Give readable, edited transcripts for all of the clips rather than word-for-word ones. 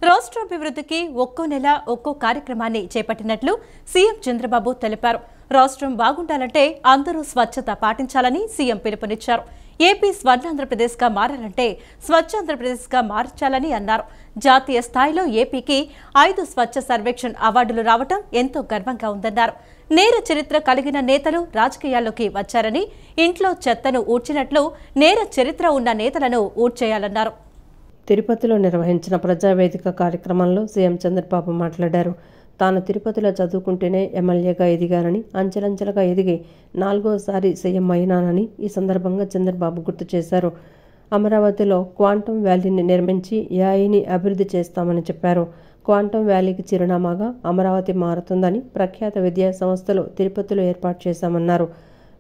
రాష్ట్రాభివృద్ధికి ఒక్కో నెల ఒక్కో కార్యక్రమాన్ని చేపట్టినట్లు సీఎం చంద్రబాబు తెలిపారు. రాష్ట్రం బాగుండాలంటే అందరూ స్వచ్ఛత పాటించాలని సీఎం పిలుపునిచ్చారు. ఏపీ స్వర్ణాంధ్రప్రదేశ్గా మారాలంటే స్వచ్ఛాంధ్రప్రదేశ్గా మార్చాలని అన్నారు. జాతీయ స్థాయిలో ఏపీకి 5 స్వచ్ఛ సర్వేక్షణ్ అవార్డులు రావడం ఎంతో గర్వంగా ఉందన్నారు. నేర చరిత్ర కలిగిన నేతలు రాజకీయాల్లోకి వచ్చారని, ఇంట్లో చెత్తను ఊడ్చినట్లు నేర చరిత్ర ఉన్న నేతలను ఊడ్చేయాలన్నారు. తిరుపతిలో నిర్వహించిన ప్రజావేదిక కార్యక్రమంలో సీఎం చంద్రబాబు మాట్లాడారు. తాను తిరుపతిలో చదువుకుంటేనే ఎమ్మెల్యేగా ఎదిగానని, అంచెలంచెలుగా ఎదిగి 4వసారి సీఎం అయినానని ఈ సందర్భంగా చంద్రబాబు గుర్తు చేశారు. అమరావతిలో క్వాంటమ్ వ్యాలీని నిర్మించి ఏఐని అభివృద్ధి చేస్తామని చెప్పారు. క్వాంటమ్ వ్యాలీకి చిరునామాగా అమరావతి మారుతుందని ప్రఖ్యాత విద్యా సంస్థలు తిరుపతిలో ఏర్పాటు చేశామన్నారు.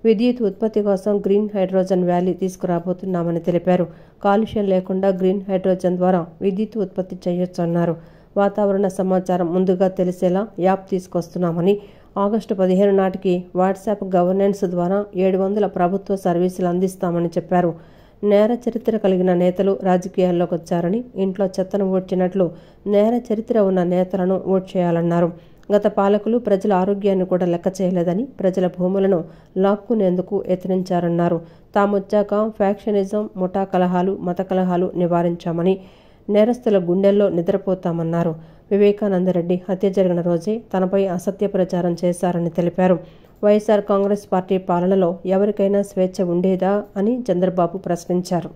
విద్యుత్ ఉత్పత్తి కోసం గ్రీన్ హైడ్రోజన్ వ్యాలీ తీసుకురాబోతున్నామని తెలిపారు. కాలుష్యం లేకుండా గ్రీన్ హైడ్రోజన్ ద్వారా విద్యుత్ ఉత్పత్తి చేయొచ్చన్నారు. వాతావరణ సమాచారం ముందుగా తెలిసేలా యాప్ తీసుకొస్తున్నామని, ఆగస్టు 15 నాటికి వాట్సాప్ గవర్నెన్స్ ద్వారా 700 ప్రభుత్వ సర్వీసులు అందిస్తామని చెప్పారు. నేర చరిత్ర కలిగిన నేతలు రాజకీయాల్లోకి వచ్చారని, ఇంట్లో చెత్తను ఊడ్చినట్లు నేర చరిత్ర ఉన్న నేతలను ఊడ్చేయాలన్నారు. గత పాలకులు ప్రజల ఆరోగ్యాన్ని కూడా లెక్క చేయలేదని, ప్రజల భూములను లాక్కునేందుకు యత్నించారన్నారు. తామొచ్చాక ఫ్యాక్షనిజం, ముఠా కలహాలు, మత కలహాలు నివారించామని, నేరస్తుల గుండెల్లో నిద్రపోతామన్నారు. వివేకానందరెడ్డి హత్య జరిగిన రోజే తనపై అసత్య ప్రచారం చేశారని తెలిపారు. వైఎస్ఆర్ కాంగ్రెస్ పార్టీ పాలనలో ఎవరికైనా స్వేచ్ఛ ఉండేదా అని చంద్రబాబు ప్రశ్నించారు.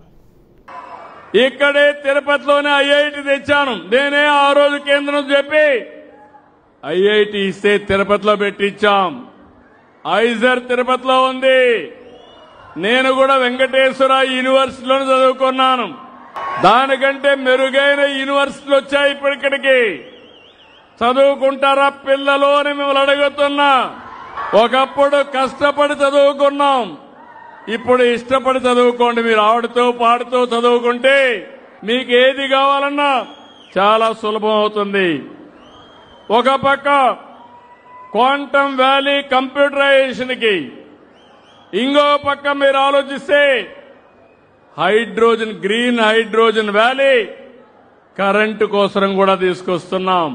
ఇక్కడే తిరుపతిలోనే ఐఐటి తెచ్చాను. నేనే ఆ రోజు కేంద్రం చెప్పి ఐఐటి ఇస్తే తిరుపతిలో పెట్టించాం. ఐజర్ తిరుపతిలో ఉంది. నేను కూడా వెంకటేశ్వర యూనివర్సిటీలో చదువుకున్నాను. దానికంటే మెరుగైన యూనివర్సిటీలు వచ్చాయి. ఇప్పటికి చదువుకుంటారా పిల్లలు అని మిమ్మల్ని అడుగుతున్నా. ఒకప్పుడు కష్టపడి చదువుకున్నాం, ఇప్పుడు ఇష్టపడి చదువుకోండి. మీరు ఆడుతూ పాడుతూ చదువుకుంటే మీకు ఏది కావాలన్నా చాలా సులభం అవుతుంది. ఒక పక్క క్వాంటమ్ వ్యాలీ కంప్యూటరైజేషన్ కి, ఇంకో పక్క మీరు ఆలోచిస్తే hydrogen, green hydrogen valley current కోసం కూడా తీసుకొస్తున్నాం.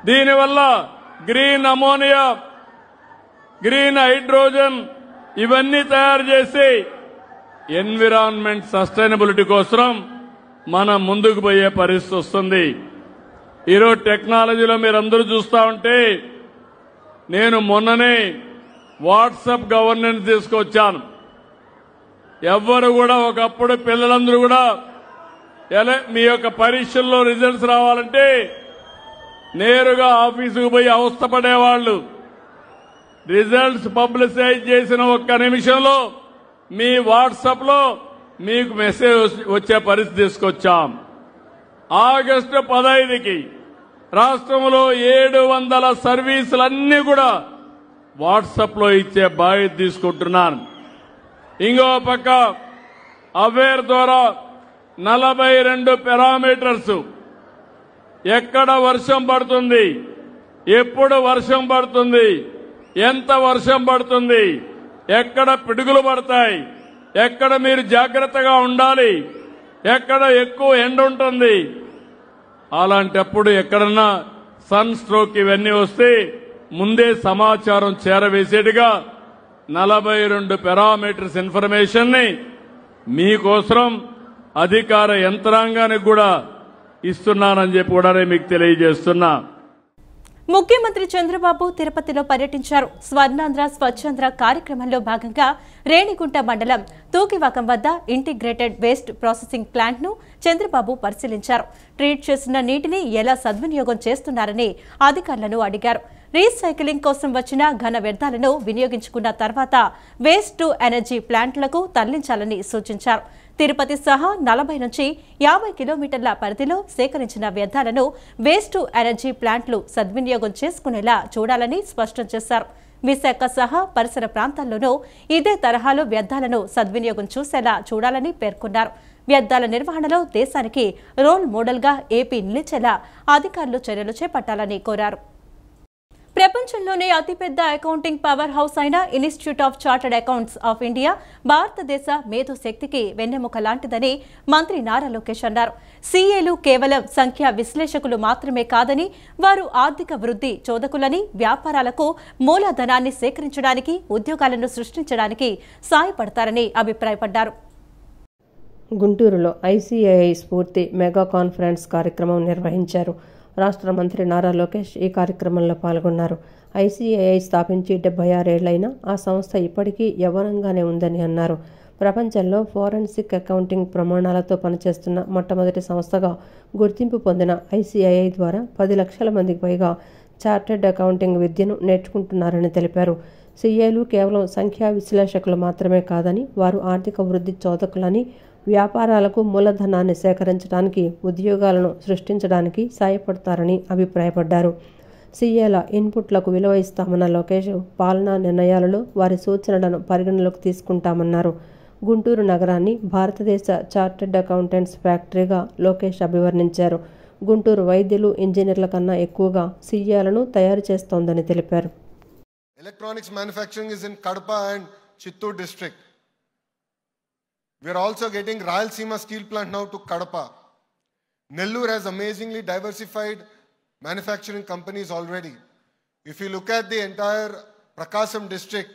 దీనివల్ల గ్రీన్ అమోనియా, గ్రీన్ హైడ్రోజన్ ఇవన్నీ తయారు చేసి ఎన్విరాన్మెంట్ సస్టైనబిలిటీ కోసం మనం ముందుకు పోయే పరిస్థితి వస్తుంది. ఈరోజు టెక్నాలజీలో మీరందరూ చూస్తా ఉంటే, నేను మొన్ననే వాట్సాప్ గవర్నెన్స్ తీసుకొచ్చాను. ఎవ్వరు కూడా, ఒకప్పుడు పిల్లలందరూ కూడా మీ యొక్క పరీక్షల్లో రిజల్ట్స్ రావాలంటే నేరుగా ఆఫీసుకు పోయి అవస్థపడేవాళ్లు. రిజల్ట్స్ పబ్లిసైజ్ చేసిన ఒక్క నిమిషంలో మీ వాట్సాప్ లో మీకు మెసేజ్ వచ్చే పరిస్థితి తీసుకొచ్చాం. ఆగస్టు 15కి రాష్ట్రంలో 700 సర్వీసులన్నీ కూడా వాట్సాప్ లో ఇచ్చే బాధ్యత తీసుకుంటున్నాను. ఇంకో పక్క అవేర్ ద్వారా 42 పారామీటర్స్, ఎక్కడ వర్షం పడుతుంది, ఎప్పుడు వర్షం పడుతుంది, ఎంత వర్షం పడుతుంది, ఎక్కడ పిడుగులు పడతాయి, ఎక్కడ మీరు జాగ్రత్తగా ఉండాలి, ఎక్కడ ఎక్కువ ఎండ ఉంటుంది, అలాంటప్పుడు ఎక్కడన్నా సన్ స్ట్రోక్ ఇవన్నీ వస్తే ముందే సమాచారం చేరవేసేట్టుగా 42 పారామీటర్స్ ఇన్ఫర్మేషన్ ని మీకోసం అధికార యంత్రాంగానికి కూడా ఇస్తున్నానని చెప్పి కూడా మీకు తెలియజేస్తున్నా. ముఖ్యమంత్రి చంద్రబాబు తిరుపతిలో పర్యటించారు. స్వర్ణాంధ్ర స్వచ్ఛాంధ్ర కార్యక్రమంలో భాగంగా రేణిగుంట మండలం తూకివాకం వద్ద ఇంటిగ్రేటెడ్ వేస్ట్ ప్రాసెసింగ్ ప్లాంట్ ను చంద్రబాబు పరిశీలించారు. ట్రీట్ చేసిన నీటిని ఎలా సద్వినియోగం చేస్తున్నారని అధికారులను అడిగారు. రీసైక్లింగ్ కోసం వచ్చిన ఘన వ్యర్థాలను వినియోగించుకున్న తర్వాత వేస్ట్ టు ఎనర్జీ ప్లాంట్లకు తరలించాలని సూచించారు. తిరుపతి సహా 40 నుంచి 50 కిలోమీటర్ల పరిధిలో సేకరించిన వ్యర్థాలను వేస్ట్ టు ఎనర్జీ ప్లాంట్లు సద్వినియోగం చేసుకునేలా చూడాలని స్పష్టం చేశారు. విశాఖ సహా పరిసర ప్రాంతాల్లోనూ ఇదే తరహాలో వ్యర్థాలను సద్వినియోగం చూసేలా చూడాలని పేర్కొన్నారు. వ్యర్థాల నిర్వహణలో దేశానికి రోల్ మోడల్గా ఏపీ నిలిచేలా అధికారులు చర్యలు చేపట్టాలని కోరారు. ప్రపంచంలోనే అతిపెద్ద అకౌంటింగ్ పవర్ హౌస్ అయిన institute of chartered accounts of India భారతదేశ మేధో శక్తికి వెన్నెముక లాంటిదని మంత్రి నారా లోకేష్ అన్నారు. సీఏలు కేవలం సంఖ్యా విశ్లేషకులు మాత్రమే కాదని, వారు ఆర్థిక వృద్ధి చోదకులని, వ్యాపారాలకు మూలధనాన్ని సేకరించడానికి, ఉద్యోగాలను సృష్టించడానికి సాయపడతారని అభిప్రాయపడ్డారు. గుంటూరులో ఐసీఐఐ స్ఫూర్తి మెగా కాన్ఫరెన్స్ కార్యక్రమం నిర్వహించారు. రాష్ట్ర మంత్రి నారా లోకేష్ ఈ కార్యక్రమంలో పాల్గొన్నారు. ఐసీఐఐ స్థాపించి 76 ఏళ్లైనా ఆ సంస్థ ఇప్పటికీ యవ్వనంగానే ఉందని అన్నారు. ప్రపంచంలో ఫోరెన్సిక్ అకౌంటింగ్ ప్రమాణాలతో పనిచేస్తున్న మొట్టమొదటి సంస్థగా గుర్తింపు పొందిన ఐసీఐఐ ద్వారా 10 లక్షల మందికి పైగా చార్టెడ్ అకౌంటింగ్ విద్యను నేర్చుకుంటున్నారని తెలిపారు. సీఏలు కేవలం సంఖ్యా విశ్లేషకులు మాత్రమే కాదని, వారు ఆర్థిక వృద్ధి చోదకులని, వ్యాపారాలకు మూలధనాన్ని సేకరించడానికి, ఉద్యోగాలను సృష్టించడానికి సాయపడతారని అభిప్రాయపడ్డారు. సీఏల ఇన్పుట్లకు విలువ ఇస్తామన్న లోకేష్ పాలనా నిర్ణయాలలో వారి సూచనలను పరిగణలోకి తీసుకుంటామన్నారు. గుంటూరు నగరాన్ని భారతదేశ చార్టెడ్ అకౌంటెంట్స్ ఫ్యాక్టరీగా లోకేష్ అభివర్ణించారు. గుంటూరు వైద్యులు, ఇంజనీర్ల కన్నా ఎక్కువగా సీఏలను తయారు చేస్తోందని తెలిపారు. Electronics manufacturing is in Kadapa and Chittoor district. We are also getting Rayalaseema steel plant now to Kadapa. Nellore has amazingly diversified manufacturing companies already. If you look at the entire Prakasam district,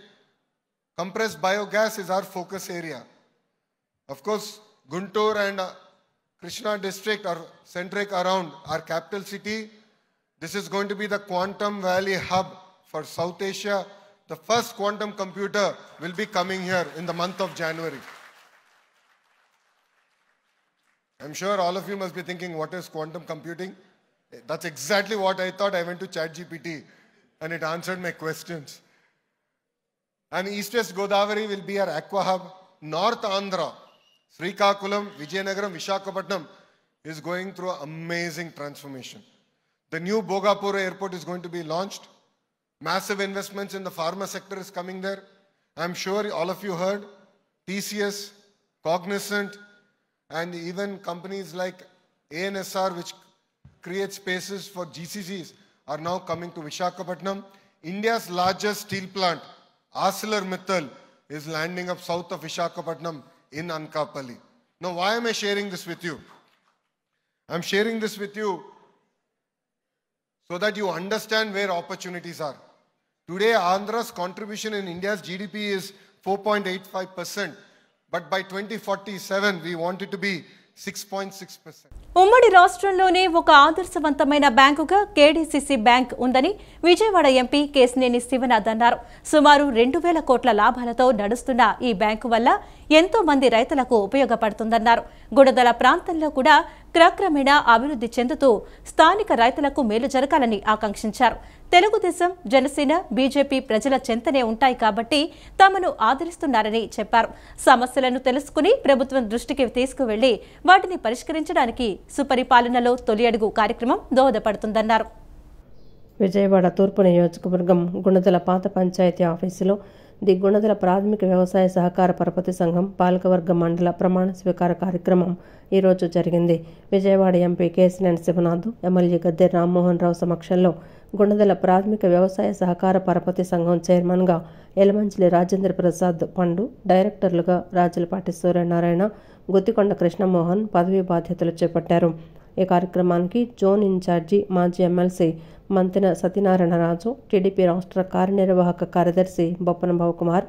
compressed biogas is our focus area. Of course, Guntur and Krishna district are centric around our capital city. This is going to be the Quantum Valley hub for South Asia. The first quantum computer will be coming here in the month of January. I'm sure all of you must be thinking, what is quantum computing? That's exactly what I thought. I went to ChatGPT and it answered my questions. And East-West Godavari will be our aqua hub. North Andhra, Srikakulam, Vijayanagaram, Visakhapatnam is going through an amazing transformation. The new Bogapur airport is going to be launched. Massive investments in the pharma sector is coming there. I'm sure all of you heard TCS, Cognizant, and even companies like ANSR, which create spaces for GCCs, are now coming to Visakhapatnam. India's largest steel plant, ArcelorMittal, is landing up south of Visakhapatnam in Anakapalli. Now, why am I sharing this with you? I'm sharing this with you so that you understand where opportunities are. Today, Andhra's contribution in India's GDP is 4.85%. But by 2047, we want it to be 6.6%. ఉమ్మడి రాష్ట్రంలోనే ఒక ఆదర్శవంతమైన బ్యాంకుగా KDCC bank ఉందని Vijayawada MP Kesineni Sivanath అన్నారు. సుమారు 2,000 కోట్ల లాభాలతో నడుస్తున్న ఈ బ్యాంకు వల్ల ఎంతో మంది రైతులకు ఉపయోగపడుతుందన్నారు. గుడదల ప్రాంతంలో కూడా క్రమక్రమేణా అభివృద్ధి చెందుతూ స్థానిక రైతులకు మేలు జరగాలని ఆకాంక్షించారు. తెలుగుదేశం, జనసేన, బీజేపీ ప్రజల చెంతనే ఉంటాయి కాబట్టి తమను ఆదరిస్తున్నారని చెప్పారు. సమస్యలను తెలుసుకుని ప్రభుత్వం దృష్టికి తీసుకువెళ్లి వాటిని పరిష్కరించడానికి సుపరిపాలనలో తొలి అడుగు కార్యక్రమం దోహదపడుతుందన్నారు. విజయవాడ తూర్పు నియోజకవర్గం గుణదల పాత పంచాయతీ ఆఫీసులో ది గుణదల ప్రాథమిక వ్యవసాయ సహకార పరపతి సంఘం పాలకవర్గ మండల ప్రమాణ స్వీకార కార్యక్రమం ఈరోజు జరిగింది. విజయవాడ ఎంపీ కేశినేని శివనాథ్, ఎమ్మెల్యే గద్దె రామ్మోహన్ రావు సమక్షంలో గుణదల ప్రాథమిక వ్యవసాయ సహకార పరపతి సంఘం చైర్మన్గా యలమంచిలి రాజేంద్ర ప్రసాద్ పండు, డైరెక్టర్లుగా రాజులపాటి సూర్యనారాయణ, గుత్తికొండ కృష్ణమోహన్ పదవీ బాధ్యతలు చేపట్టారు. ఈ కార్యక్రమానికి జోన్ ఇన్ఛార్జి మాజీ ఎమ్మెల్సీ మంతెన సత్యనారాయణరాజు, టీడీపీ రాష్ట్ర కార్యనిర్వాహక కార్యదర్శి బొప్పన భవకుమార్,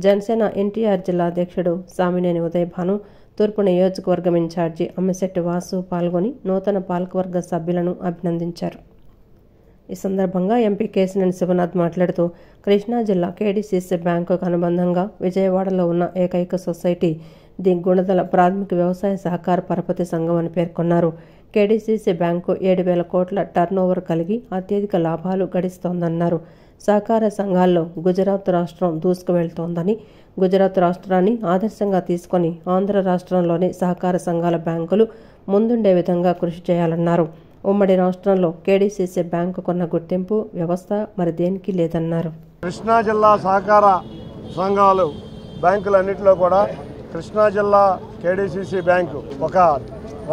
జనసేన ఎన్టీఆర్ జిల్లా అధ్యక్షుడు సామినేని ఉదయభాను, తూర్పు నియోజకవర్గం ఇన్ఛార్జి అమ్మిశెట్టి వాసు పాల్గొని నూతన పాలకవర్గ సభ్యులను అభినందించారు. ఈ సందర్భంగా ఎంపీ కేశినేని శివనాథ్ మాట్లాడుతూ కృష్ణా జిల్లా కేడీసీసీ బ్యాంకుకు అనుబంధంగా విజయవాడలో ఉన్న ఏకైక సొసైటీ ది గుణదల ప్రాథమిక వ్యవసాయ సహకార పరపతి సంఘం అని పేర్కొన్నారు. కేడీసీసీ బ్యాంకు 7,000 కోట్ల టర్నోవర్ కలిగి అత్యధిక లాభాలు గడిస్తోందన్నారు. సహకార సంఘాల్లో గుజరాత్ రాష్ట్రం దూసుకు వెళ్తోందని, గుజరాత్ రాష్ట్రాన్ని ఆదర్శంగా తీసుకొని ఆంధ్ర రాష్ట్రంలోని సహకార సంఘాల బ్యాంకులు ముందుండే విధంగా కృషి చేయాలన్నారు. ఉమ్మడి రాష్ట్రంలో కేడీసీసీ బ్యాంకుకున్న గుర్తింపు వ్యవస్థ మరి దేనికి లేదన్నారు. కృష్ణా జిల్లా సహకార సంఘాలు బ్యాంకులన్నింటిలో కూడా కృష్ణా జిల్లా కేడీసీసీ బ్యాంకు ఒక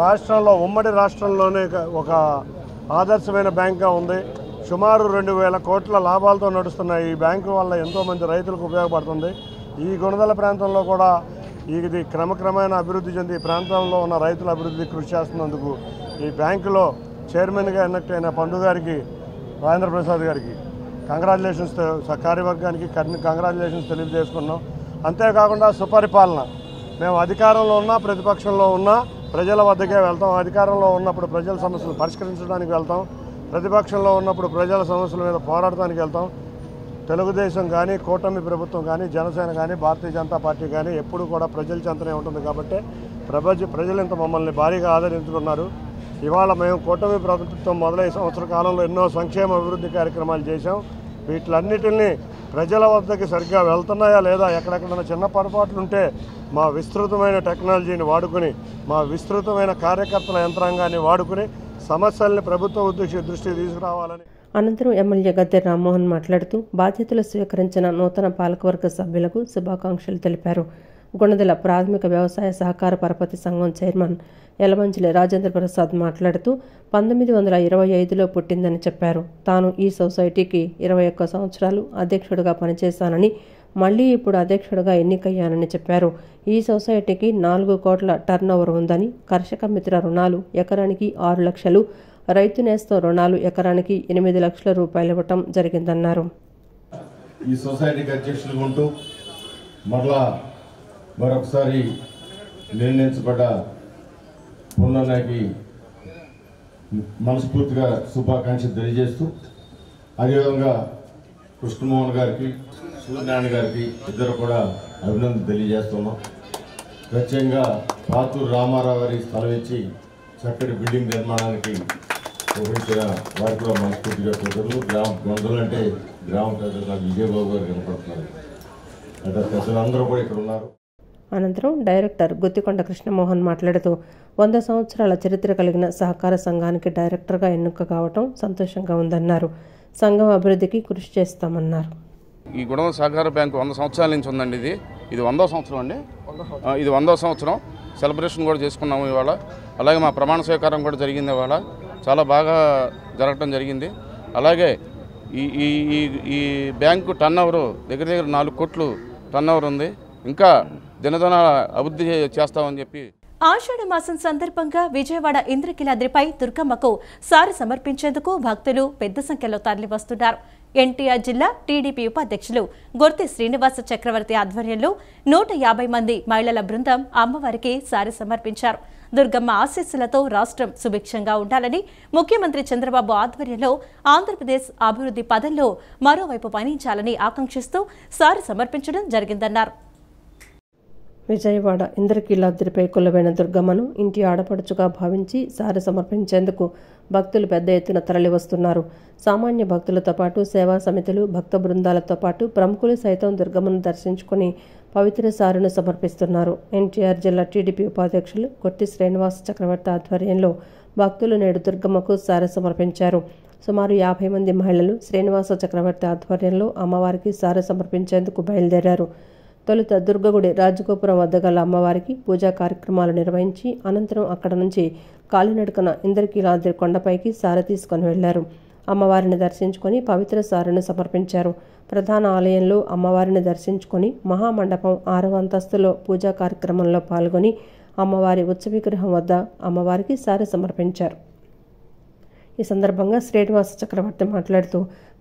రాష్ట్రంలో, ఉమ్మడి రాష్ట్రంలోనే ఒక ఆదర్శమైన బ్యాంక్గా ఉంది. సుమారు 2000 కోట్ల లాభాలతో నడుస్తున్న ఈ బ్యాంకు వల్ల ఎంతోమంది రైతులకు ఉపయోగపడుతుంది. ఈ గుణదల ప్రాంతంలో కూడా ఇది క్రమక్రమేణా అభివృద్ధి చెంది ఈ ప్రాంతంలో ఉన్న రైతుల అభివృద్ధి కృషి చేస్తున్నందుకు ఈ బ్యాంకులో చైర్మన్గా ఎలక్ట్ అయిన పండు గారికి, రాజేంద్ర ప్రసాద్ గారికి కంగ్రాచులేషన్స్, కార్యవర్గానికి కంగ్రాచులేషన్స్ తెలియజేసుకున్నాం. అంతేకాకుండా సుపరిపాలన, మేము అధికారంలో ఉన్నా ప్రతిపక్షంలో ఉన్నా ప్రజల వద్దకే వెళ్తాం. అధికారంలో ఉన్నప్పుడు ప్రజల సమస్యలు పరిష్కరించడానికి వెళ్తాం, ప్రతిపక్షంలో ఉన్నప్పుడు ప్రజల సమస్యల మీద పోరాడటానికి వెళ్తాం. తెలుగుదేశం కానీ, కూటమి ప్రభుత్వం కానీ, జనసేన కానీ, భారతీయ జనతా పార్టీ కానీ ఎప్పుడు కూడా ప్రజల చెంతనే ఉంటుంది. కాబట్టి ప్రజలు ఇంత మమ్మల్ని భారీగా ఆదరించుకున్నారు. ఇవాళ మేము కూటమి ప్రభుత్వం మొదలై సంవత్సర కాలంలో ఎన్నో సంక్షేమ అభివృద్ధి కార్యక్రమాలు చేశాం. వీటిలన్నిటిని ప్రజల వద్దకి సరిగ్గా వెళ్తున్నాయా లేదా, ఎక్కడెక్కడైనా చిన్న పొరపాట్లు ఉంటే మా విస్తృతమైన టెక్నాలజీని వాడుకుని, మా విస్తృతమైన కార్యకర్తల యంత్రాంగాన్ని వాడుకుని సమస్యల్ని ప్రభుత్వం దృష్టికి తీసుకురావాలని. అనంతరం ఎమ్మెల్యే గద్దె రామ్మోహన్ మాట్లాడుతూ బాధ్యతలు స్వీకరించిన నూతన పాలకవర్గ సభ్యులకు శుభాకాంక్షలు తెలిపారు. గుణదల ప్రాథమిక వ్యవసాయ సహకార పరపతి సంఘం చైర్మన్ యలమంచిలి రాజేంద్ర ప్రసాద్ మాట్లాడుతూ 1925లో పుట్టిందని చెప్పారు. తాను ఈ సొసైటీకి 21 సంవత్సరాలు అధ్యక్షుడిగా పనిచేశానని, మళ్లీ ఇప్పుడు అధ్యక్షుడిగా ఎన్నికయ్యానని చెప్పారు. ఈ సొసైటీకి 4 కోట్ల టర్నోవర్ ఉందని, కర్షక మిత్ర రుణాలు ఎకరానికి 6 లక్షలు, రైతు నేస్తం రుణాలు ఎకరానికి 8 లక్షల రూపాయలు ఇవ్వటం జరిగిందన్నారు. ఈ సొసైటీకి అధ్యక్షులుగా ఉంటూ మరొకసారి నిర్ణయించబడ్డ పున్నన్నకి మనస్ఫూర్తిగా శుభాకాంక్షలు తెలియజేస్తూ, అదేవిధంగా కృష్ణమోహన్ గారికి, సూర్యనారాయణ గారికి ఇద్దరు కూడా అభినందన తెలియజేస్తున్నాం. ప్రత్యేకంగా పాతూరు రామారావు గారి స్థలం ఇచ్చి చక్కటి బిల్డింగ్ నిర్మాణానికి ఉపయోగించిన వారికి కూడా మనస్ఫూర్తిగా కృతజ్ఞతలు. గుణదలు అంటే గ్రామ ప్రజలు విజయబాబు గారు కనపడుతున్నారు. అంటే ప్రజలందరూ కూడా ఇక్కడ ఉన్నారు. అనంతరం డైరెక్టర్ గుత్తికొండ కృష్ణమోహన్ మాట్లాడుతూ 100 సంవత్సరాల చరిత్ర కలిగిన సహకార సంఘానికి డైరెక్టర్గా ఎన్నిక కావటం సంతోషంగా ఉందన్నారు. సంఘం అభివృద్ధికి కృషి చేస్తామన్నారు. ఈ గుణదల సహకార బ్యాంకు 100 సంవత్సరాల నుంచి ఉందండి. ఇది 100వ సంవత్సరం అండి. ఇది 100వ సంవత్సరం సెలబ్రేషన్ కూడా చేసుకున్నాము ఇవాళ. అలాగే మా ప్రమాణ స్వీకారం కూడా జరిగింది ఇవాళ. చాలా బాగా జరగటం జరిగింది. అలాగే ఈ బ్యాంకు టర్నోవర్ దగ్గర 4 కోట్లు టర్నోవర్ ఉంది. ఇంకా దినదిన అభివృద్ధి చేస్తామని చెప్పి. ఆషాఢ మాసం సందర్భంగా విజయవాడ ఇంద్రకీలాద్రిపై దుర్గమ్మకు సారి సమర్పించేందుకు భక్తులు పెద్ద సంఖ్యలో తరలివస్తున్నారు. ఎన్టీఆర్ జిల్లా టీడీపీ ఉపాధ్యక్షులు గొర్తి శ్రీనివాస చక్రవర్తి ఆధ్వర్యంలో 150 మంది మహిళల బృందం అమ్మవారికి సారి సమర్పించారు. దుర్గమ్మ ఆశీస్సులతో రాష్ట్రం సుభిక్షంగా ఉండాలని, ముఖ్యమంత్రి చంద్రబాబు ఆధ్వర్యంలో ఆంధ్రప్రదేశ్ అభివృద్ధి పదంలో మరోవైపు పయనించాలని ఆకాంక్షిస్తూ సారి సమర్పించడం జరిగిందన్నారు. విజయవాడ ఇంద్రకీలాద్రిపై కొలువైన దుర్గమ్మను ఇంటి ఆడపడుచుగా భావించి సారి సమర్పించేందుకు భక్తులు పెద్ద ఎత్తున తరలివస్తున్నారు. సామాన్య భక్తులతో పాటు సేవా సమితులు, భక్త బృందాలతో పాటు ప్రముఖులు సైతం దుర్గమ్మను దర్శించుకుని పవిత్ర సారును సమర్పిస్తున్నారు. ఎన్టీఆర్ జిల్లా టీడీపీ ఉపాధ్యక్షులు గొట్టి శ్రీనివాస చక్రవర్తి ఆధ్వర్యంలో భక్తులు నేడు దుర్గమ్మకు సారి సమర్పించారు. సుమారు 50 మంది మహిళలు శ్రీనివాస చక్రవర్తి ఆధ్వర్యంలో అమ్మవారికి సారి సమర్పించేందుకు బయలుదేరారు. తొలుత దుర్గగుడి రాజగోపురం వద్ద గల అమ్మవారికి పూజా కార్యక్రమాలు నిర్వహించి అనంతరం అక్కడ నుంచి కాలినడకన ఇంద్రకీలాద్రి కొండపైకి సారె తీసుకుని వెళ్లారు. అమ్మవారిని దర్శించుకొని పవిత్ర సారెను సమర్పించారు. ప్రధాన ఆలయంలో అమ్మవారిని దర్శించుకొని మహామండపం 6వ అంతస్తులో పూజా కార్యక్రమంలో పాల్గొని అమ్మవారి ఉత్సవ విగ్రహం వద్ద అమ్మవారికి సారె సమర్పించారు. ఈ సందర్భంగా శ్రీనివాస చక్రవర్తి మాట్లాడుతూ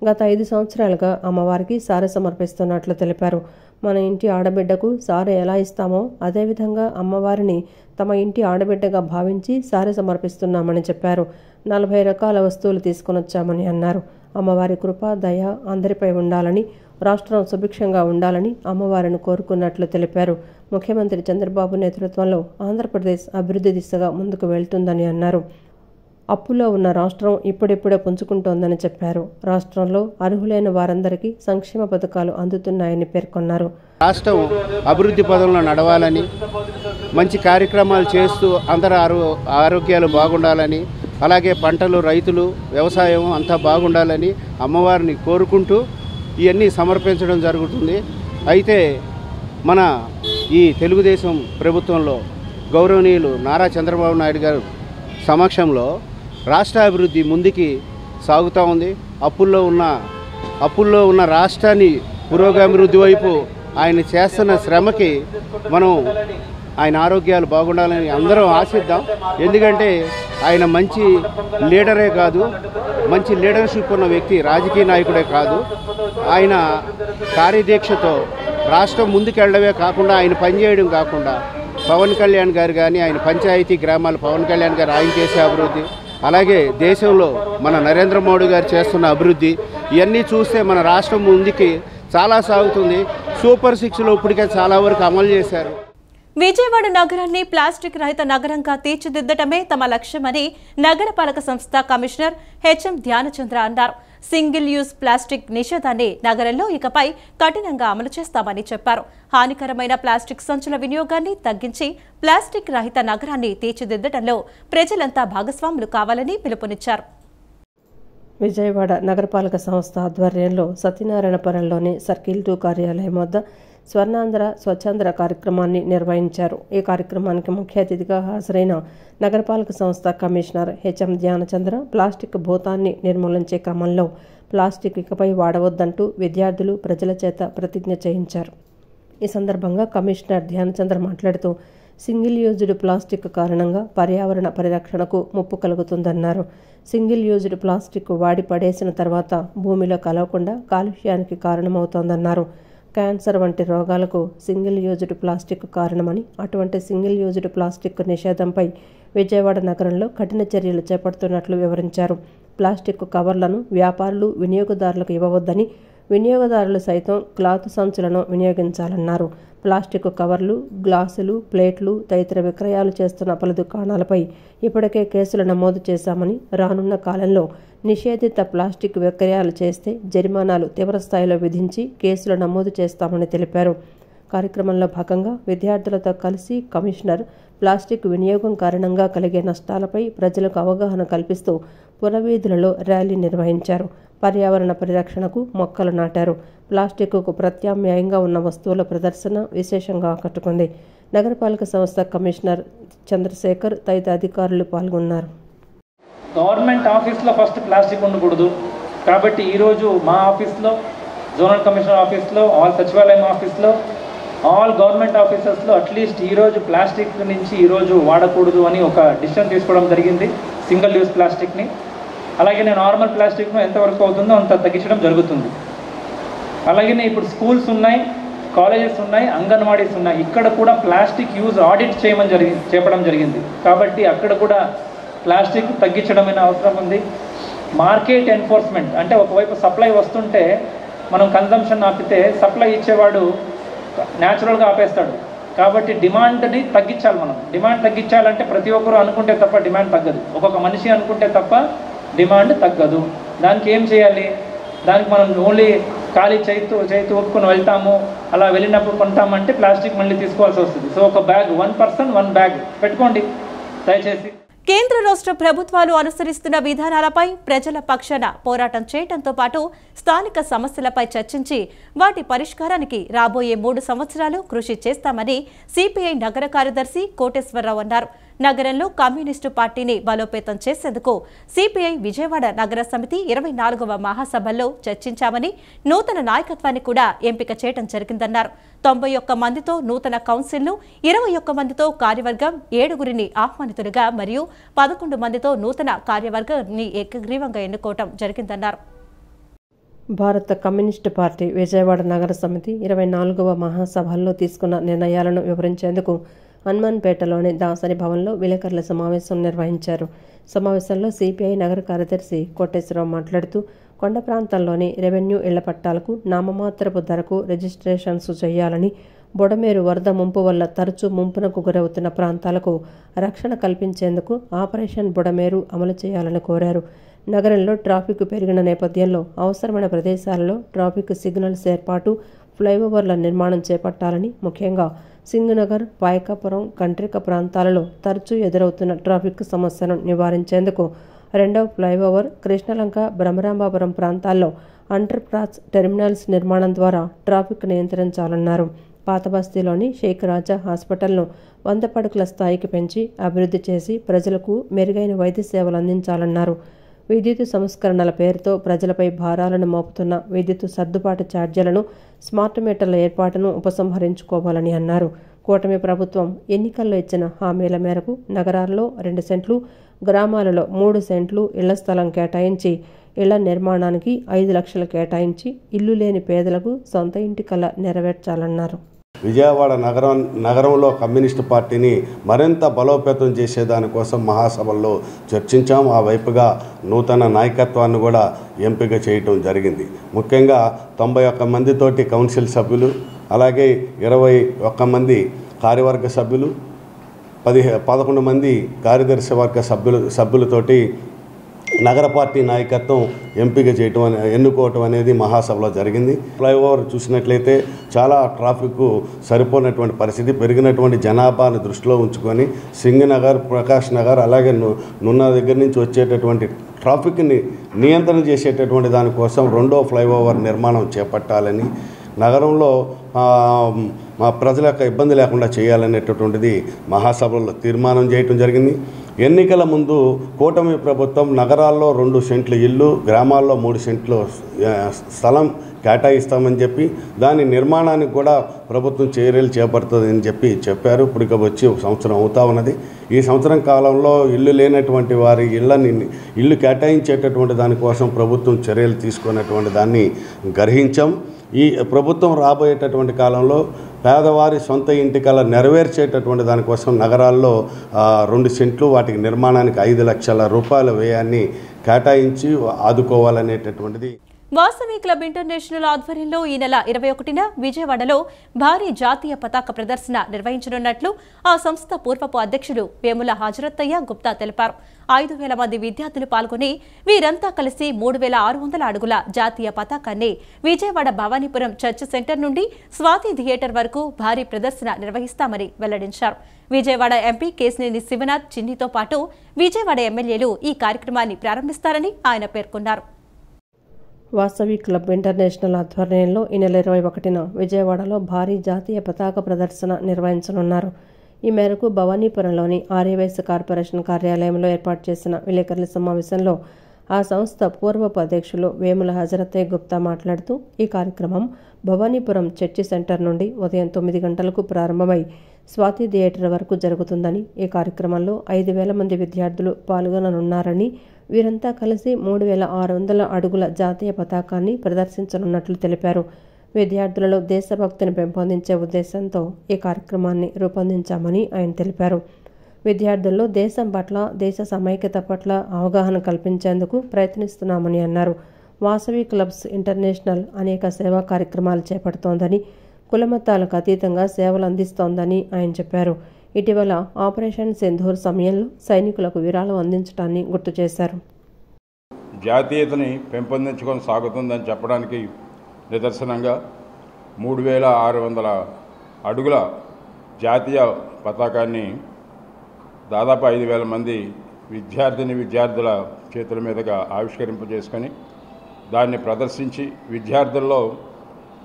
గత 5 సంవత్సరాలుగా అమ్మవారికి సారె సమర్పిస్తున్నట్లు తెలిపారు. మన ఇంటి ఆడబిడ్డకు సారె ఎలా ఇస్తామో అదేవిధంగా అమ్మవారిని తమ ఇంటి ఆడబిడ్డగా భావించి సారె సమర్పిస్తున్నామని చెప్పారు. 40 రకాల వస్తువులు తీసుకొనొచ్చామని అన్నారు. అమ్మవారి కృప, దయ అందరిపై ఉండాలని, రాష్ట్రం సుభిక్షంగా ఉండాలని అమ్మవారిని కోరుకున్నట్లు తెలిపారు. ముఖ్యమంత్రి చంద్రబాబు నేతృత్వంలో ఆంధ్రప్రదేశ్ అభివృద్ధి దిశగా ముందుకు వెళ్తుందని అన్నారు. అప్పులో ఉన్న రాష్ట్రం ఇప్పుడిప్పుడే పుంజుకుంటోందని చెప్పారు. రాష్ట్రంలో అర్హులైన వారందరికీ సంక్షేమ పథకాలు అందుతున్నాయని పేర్కొన్నారు. రాష్ట్రం అభివృద్ధి పదంలో నడవాలని, మంచి కార్యక్రమాలు చేస్తూ అందరి ఆరోగ్యాలు బాగుండాలని, అలాగే పంటలు, రైతులు, వ్యవసాయం అంతా బాగుండాలని అమ్మవారిని కోరుకుంటూ ఇవన్నీ సమర్పించడం జరుగుతుంది. అయితే మన ఈ తెలుగుదేశం ప్రభుత్వంలో గౌరవనీయులు నారా చంద్రబాబు నాయుడు గారు సమక్షంలో రాష్ట్ర అభివృద్ధి ముందుకి సాగుతూ ఉంది. అప్పుల్లో ఉన్న రాష్ట్రాన్ని పురోగమృద్ధి వైపు ఆయన చేస్తున్న శ్రమకి మనం ఆయన ఆరోగ్యాలు బాగుండాలని అందరం ఆశిద్దాం. ఎందుకంటే ఆయన మంచి లీడరే కాదు, మంచి లీడర్షిప్ ఉన్న వ్యక్తి, రాజకీయ నాయకుడే కాదు. ఆయన కార్యదీక్షతో రాష్ట్రం ముందుకెళ్ళడమే కాకుండా ఆయన పనిచేయడం కాకుండా పవన్ కళ్యాణ్ గారు కానీ ఆయన పంచాయతీ గ్రామాల పవన్ కళ్యాణ్ గారు ఆయన చేసే అభివృద్ధి, అలాగే దేశంలో మన నరేంద్ర మోడీ గారు చేస్తున్న అభివృద్ధి, ఇవన్నీ చూస్తే మన రాష్ట్రం ముందుకి చాలా సాగుతుంది. సూపర్ 6లో ఇప్పటికే చాలా వరకు అమలు చేశారు. విజయవాడ నగరాన్ని ప్లాస్టిక్ రహిత నగరంగా తీర్చిదిద్దటమే తమ లక్ష్యమని నగరపాలక సంస్థ కమిషనర్ హెచ్ఎం ధ్యానచంద్ర అన్నారు. సింగిల్ యూజ్ ప్లాస్టిక్ నిషేధాన్ని నగరంలో ఇకపై కఠినంగా అమలు చేస్తామని చెప్పారు. హానికరమైన ప్లాస్టిక్ సంచుల వినియోగాన్ని తగ్గించి ప్లాస్టిక్ రహిత నగరాన్ని తీర్చిదిద్దటంలో ప్రజలంతా భాగస్వాములు కావాలని పిలుపునిచ్చారు. విజయవాడ నగరపాలక సంస్థ ఆధ్వర్యంలో సత్యనారాయణపురంలోని సర్కిల్ 2 కార్యాలయం వద్ద స్వర్ణాంధ్ర స్వచ్ఛాంధ్ర కార్యక్రమాన్ని నిర్వహించారు. ఈ కార్యక్రమానికి ముఖ్య అతిథిగా హాజరైన నగరపాలక సంస్థ కమిషనర్ హెచ్ఎం ధ్యానచంద్ర ప్లాస్టిక్ భూతాన్ని నిర్మూలించే క్రమంలో ప్లాస్టిక్ ఇకపై వాడవద్దంటూ విద్యార్థులు ప్రజల చేత ప్రతిజ్ఞ చేయించారు. ఈ సందర్భంగా కమిషనర్ ధ్యానచంద్ర మాట్లాడుతూ సింగిల్ యూజ్డ్ ప్లాస్టిక్ కారణంగా పర్యావరణ పరిరక్షణకు ముప్పు కలుగుతుందన్నారు. సింగిల్ యూజ్డ్ ప్లాస్టిక్ వాడి పడేసిన తర్వాత భూమిలో కలవకుండా కాలుష్యానికి కారణమవుతోందన్నారు. క్యాన్సర్ వంటి రోగాలకు సింగిల్ యూజ్డ్ ప్లాస్టిక్ కారణమని, అటువంటి సింగిల్ యూజ్డ్ ప్లాస్టిక్ నిషేధంపై విజయవాడ నగరంలో కఠిన చర్యలు చేపడుతున్నట్లు వివరించారు. ప్లాస్టిక్ కవర్లను వ్యాపారులు వినియోగదారులకు ఇవ్వవద్దని, వినియోగదారులు సైతం క్లాత్ సంచులను వినియోగించాలన్నారు. ప్లాస్టిక్ కవర్లు, గ్లాసులు, ప్లేట్లు తదితర విక్రయాలు చేస్తున్న పలు దుకాణాలపై ఇప్పటికే కేసులు నమోదు చేశామని, రానున్న కాలంలో నిషేధిత ప్లాస్టిక్ విక్రయాలు చేస్తే జరిమానాలు తీవ్రస్థాయిలో విధించి కేసులు నమోదు చేస్తామని తెలిపారు. కార్యక్రమంలో భాగంగా విద్యార్థులతో కలిసి కమిషనర్ ప్లాస్టిక్ వినియోగం కారణంగా కలిగే నష్టాలపై ప్రజలకు అవగాహన కల్పిస్తూ పురవీధులలో ర్యాలీ నిర్వహించారు. పర్యావరణ పరిరక్షణకు మొక్కలు నాటారు. ప్లాస్టిక్కు ప్రత్యామ్నాయంగా ఉన్న వస్తువుల ప్రదర్శన విశేషంగా ఆకట్టుకుంది. నగరపాలక సంస్థ కమిషనర్ చంద్రశేఖర్ తదితర అధికారులు పాల్గొన్నారు. గవర్నమెంట్ ఆఫీస్లో ఫస్ట్ ప్లాస్టిక్ ఉండకూడదు కాబట్టి ఈరోజు మా ఆఫీస్లో, జోనల్ కమిషనర్ ఆఫీస్లో, ఆల్ సచివాలయం ఆఫీస్లో, ఆల్ గవర్నమెంట్ ఆఫీసెస్లో అట్లీస్ట్ ఈరోజు ప్లాస్టిక్ నుంచి ఈరోజు వాడకూడదు అని ఒక డిసిషన్ తీసుకోవడం జరిగింది. సింగిల్ యూజ్ ప్లాస్టిక్ని, అలాగే నార్మల్ ప్లాస్టిక్ను ఎంతవరకు అవుతుందో అంత తగ్గించడం జరుగుతుంది. అలాగే ఇప్పుడు స్కూల్స్ ఉన్నాయి, కాలేజెస్ ఉన్నాయి, అంగన్వాడీస్ ఉన్నాయి. ఇక్కడ కూడా ప్లాస్టిక్ యూజ్ ఆడిట్ చెప్పడం జరిగింది. కాబట్టి అక్కడ కూడా ప్లాస్టిక్ తగ్గించడమైన అవసరం ఉంది. మార్కెట్ ఎన్ఫోర్స్మెంట్ అంటే ఒకవైపు సప్లై వస్తుంటే మనం కన్జంప్షన్ ఆపితే సప్లై ఇచ్చేవాడు న్యాచురల్గా ఆపేస్తాడు. కాబట్టి డిమాండ్ని తగ్గించాలి. మనం డిమాండ్ తగ్గించాలంటే ప్రతి ఒక్కరు అనుకుంటే తప్ప డిమాండ్ తగ్గదు. ఒక్కొక్క మనిషి అనుకుంటే తప్ప డిమాండ్ తగ్గదు. దానికి ఏం చేయాలి? దానికి మనం ఓన్లీ ఖాళీ చేతి ఒప్పుకొని వెళ్తాము, అలా వెళ్ళినప్పుడు కొంటామంటే ప్లాస్టిక్ మళ్ళీ తీసుకోవాల్సి వస్తుంది. సో ఒక బ్యాగ్, 1 person 1 బ్యాగ్ పెట్టుకోండి దయచేసి. కేంద్ర రాష్ట్ర ప్రభుత్వాలు అనుసరిస్తున్న విధానాలపై ప్రజల పక్షాన పోరాటం చేయడంతో పాటు స్థానిక సమస్యలపై చర్చించి వాటి పరిష్కారానికి రాబోయే 3 సంవత్సరాలు కృషి చేస్తామని సిపిఐ నగర కార్యదర్శి కోటేశ్వరరావు అన్నారు. నగరంలో కమ్యూనిస్టు పార్టీని బలోపేతం చేసేందుకు సిపిఐ విజయవాడ నగర సమితి 24వ మహాసభల్లో చర్చించామని, నూతన నాయకత్వాన్ని కూడా ఎంపిక చేయడం జరిగిందన్నారు. 91 మందితో నూతన కౌన్సిల్ను, 21 మందితో కార్యవర్గం, 7గురిని ఆహ్వానితులుగా మరియు 11 మందితో నూతన కార్యవర్గాన్ని ఏకగ్రీవంగా ఎన్నుకోవడం జరిగిందన్నారు. భారత కమ్యూనిస్టు పార్టీ విజయవాడ నగర సమితి 24వ మహాసభల్లో తీసుకున్న నిర్ణయాలను వివరించేందుకు హనుమాన్పేటలోని దాసరి భవన్లో విలేకరుల సమావేశం నిర్వహించారు. సమావేశంలో సిపిఐ నగర కార్యదర్శి కోటేశ్వరరావు మాట్లాడుతూ కొండ ప్రాంతంలోని రెవెన్యూ ఇళ్ల పట్టాలకు నామమాత్రపు ధరకు రిజిస్ట్రేషన్స్ చేయాలని, బొడమేరు వరద ముంపు వల్ల తరచూ ముంపునకు గురవుతున్న ప్రాంతాలకు రక్షణ కల్పించేందుకు ఆపరేషన్ బొడమేరు అమలు చేయాలని కోరారు. నగరంలో ట్రాఫిక్ పెరిగిన నేపథ్యంలో అవసరమైన ప్రదేశాలలో ట్రాఫిక్ సిగ్నల్స్ ఏర్పాటు, ఫ్లైఓవర్ల నిర్మాణం చేపట్టాలని, ముఖ్యంగా సింగునగర్, పాయకాపురం, కంట్రిక ప్రాంతాలలో తరచూ ఎదురవుతున్న ట్రాఫిక్ సమస్యను నివారించేందుకు 2వ ఫ్లైఓవర్, కృష్ణలంక, బ్రహ్మరాంబాపురం ప్రాంతాల్లో అండర్ పాస్ టెర్మినల్స్ నిర్మాణం ద్వారా ట్రాఫిక్ నియంత్రించాలన్నారు. పాతబస్తీలోని షేక్ రాజా హాస్పిటల్ను 100 పడకల స్థాయికి పెంచి అభివృద్ధి చేసి ప్రజలకు మెరుగైన వైద్య సేవలు అందించాలన్నారు. విద్యుత్ సంస్కరణల పేరుతో ప్రజలపై భారాలను మోపుతున్న విద్యుత్ సర్దుబాటు ఛార్జీలను స్మార్ట్ మీటర్ల ఏర్పాటును ఉపసంహరించుకోవాలని అన్నారు. కూటమి ప్రభుత్వం ఎన్నికల్లో ఇచ్చిన హామీల మేరకు నగరాల్లో 2 సెంట్లు, గ్రామాలలో 3 సెంట్లు ఇళ్ల స్థలం కేటాయించి ఇళ్ల నిర్మాణానికి 5 లక్షలు కేటాయించి ఇల్లు లేని పేదలకు సొంత ఇంటి కల నెరవేర్చాలన్నారు. విజయవాడ నగరంలో కమ్యూనిస్టు పార్టీని మరింత బలోపేతం చేసేదానికోసం మహాసభల్లో చర్చించాం. ఆ వైపుగా నూతన నాయకత్వాన్ని కూడా ఎంపిక చేయటం జరిగింది. ముఖ్యంగా 91 మందితోటి కౌన్సిల్ సభ్యులు, అలాగే 21 మంది కార్యవర్గ సభ్యులు, 11 మంది కార్యదర్శి వర్గ సభ్యులతోటి నగర పార్టీ నాయకత్వం ఎన్నుకోవటం అనేది మహాసభలో జరిగింది. ఫ్లైఓవర్ చూసినట్లయితే చాలా ట్రాఫిక్ సరిపోయినటువంటి పరిస్థితి, పెరిగినటువంటి జనాభాను దృష్టిలో ఉంచుకొని సింగనగర్, ప్రకాష్ నగర్, అలాగే నున్న దగ్గర నుంచి వచ్చేటటువంటి ట్రాఫిక్ని నియంత్రణ చేసేటటువంటి దానికోసం 2వ ఫ్లైఓవర్ నిర్మాణం చేపట్టాలని, నగరంలో మా ప్రజల యొక్క ఇబ్బంది లేకుండా చేయాలనేటటువంటిది మహాసభలో తీర్మానం చేయటం జరిగింది. ఎన్నికల ముందు కూటమి ప్రభుత్వం నగరాల్లో 2 సెంట్ల ఇల్లు, గ్రామాల్లో 3 సెంట్లు స్థలం కేటాయిస్తామని చెప్పి దాని నిర్మాణానికి కూడా ప్రభుత్వం చర్యలు చేపడుతుందని చెప్పారు. ఇప్పుడు ఇక వచ్చి 1 సంవత్సరం అవుతా ఉన్నది. ఈ సంవత్సరం కాలంలో ఇల్లు లేనటువంటి వారి ఇల్లు కేటాయించేటటువంటి దానికోసం ప్రభుత్వం చర్యలు తీసుకున్నటువంటి దాన్ని గ్రహించాం. ఈ ప్రభుత్వం రాబోయేటటువంటి కాలంలో పేదవారి సొంత ఇంటి కల నెరవేర్చేటటువంటి దానికోసం నగరాల్లో 2 సెంట్లు, వాటికి నిర్మాణానికి 5 లక్షల రూపాయల వ్యయాన్ని కేటాయించి ఆదుకోవాలనేటటువంటిది. వాసవి క్లబ్ ఇంటర్నేషనల్ ఆధ్వర్యంలో ఈ నెల 21న విజయవాడలో భారీ జాతీయ పతాక ప్రదర్శన నిర్వహించనున్నట్లు ఆ సంస్థ పూర్వపు అధ్యక్షులు వేముల హాజరత్తయ్య గుప్తా తెలిపారు. 5,000 మంది విద్యార్థులు పాల్గొని వీరంతా కలిసి 3,600 అడుగుల జాతీయ పతాకాన్ని విజయవాడ భవానీపురం చర్చ్ సెంటర్ నుండి స్వాతి థియేటర్ వరకు భారీ ప్రదర్శన నిర్వహిస్తామని వెల్లడించారు. విజయవాడ ఎంపీ కేశినేని శివనాథ్ చిన్నితో పాటు విజయవాడ ఎమ్మెల్యేలు ఈ కార్యక్రమాన్ని ప్రారంభిస్తారని ఆయన పేర్కొన్నారు. వాసవి క్లబ్ ఇంటర్నేషనల్ ఆధ్వర్యంలో ఈ నెల 21న విజయవాడలో భారీ జాతీయ పతాక ప్రదర్శన నిర్వహించనున్నారు. ఈ మేరకు భవానీపురంలోని ఆర్యవైశ్య కార్పొరేషన్ కార్యాలయంలో ఏర్పాటు చేసిన విలేకరుల సమావేశంలో ఆ సంస్థ పూర్వపు అధ్యక్షులు వేముల హజరతయ్య గుప్తా మాట్లాడుతూ ఈ కార్యక్రమం భవానీపురం చర్చి సెంటర్ నుండి ఉదయం 9 గంటలకు ప్రారంభమై స్వాతి థియేటర్ వరకు జరుగుతుందని, ఈ కార్యక్రమంలో 5,000 మంది విద్యార్థులు పాల్గొననున్నారని, వీరంతా కలిసి 3,600 అడుగుల జాతీయ పతాకాన్ని ప్రదర్శించనున్నట్లు తెలిపారు. విద్యార్థులలో దేశభక్తిని పెంపొందించే ఉద్దేశంతో ఈ కార్యక్రమాన్ని రూపొందించామని ఆయన తెలిపారు. విద్యార్థుల్లో దేశం పట్ల, దేశ సమైక్యత పట్ల అవగాహన కల్పించేందుకు ప్రయత్నిస్తున్నామని అన్నారు. వాసవి క్లబ్స్ ఇంటర్నేషనల్ అనేక సేవా కార్యక్రమాలు చేపడుతోందని, కులమతాలకు అతీతంగా సేవలు అందిస్తోందని ఆయన చెప్పారు. ఇటీవల ఆపరేషన్ సింధూర్ సమయంలో సైనికులకు విరాళం అందించడాన్ని గుర్తు చేశారు. జాతీయతని పెంపొందించుకొని సాగుతుందని చెప్పడానికి నిదర్శనంగా 3,600 అడుగుల జాతీయ పతాకాన్ని దాదాపు 5,000 మంది విద్యార్థుల చేతుల మీదుగా ఆవిష్కరింపజేసుకొని దాన్ని ప్రదర్శించి విద్యార్థుల్లో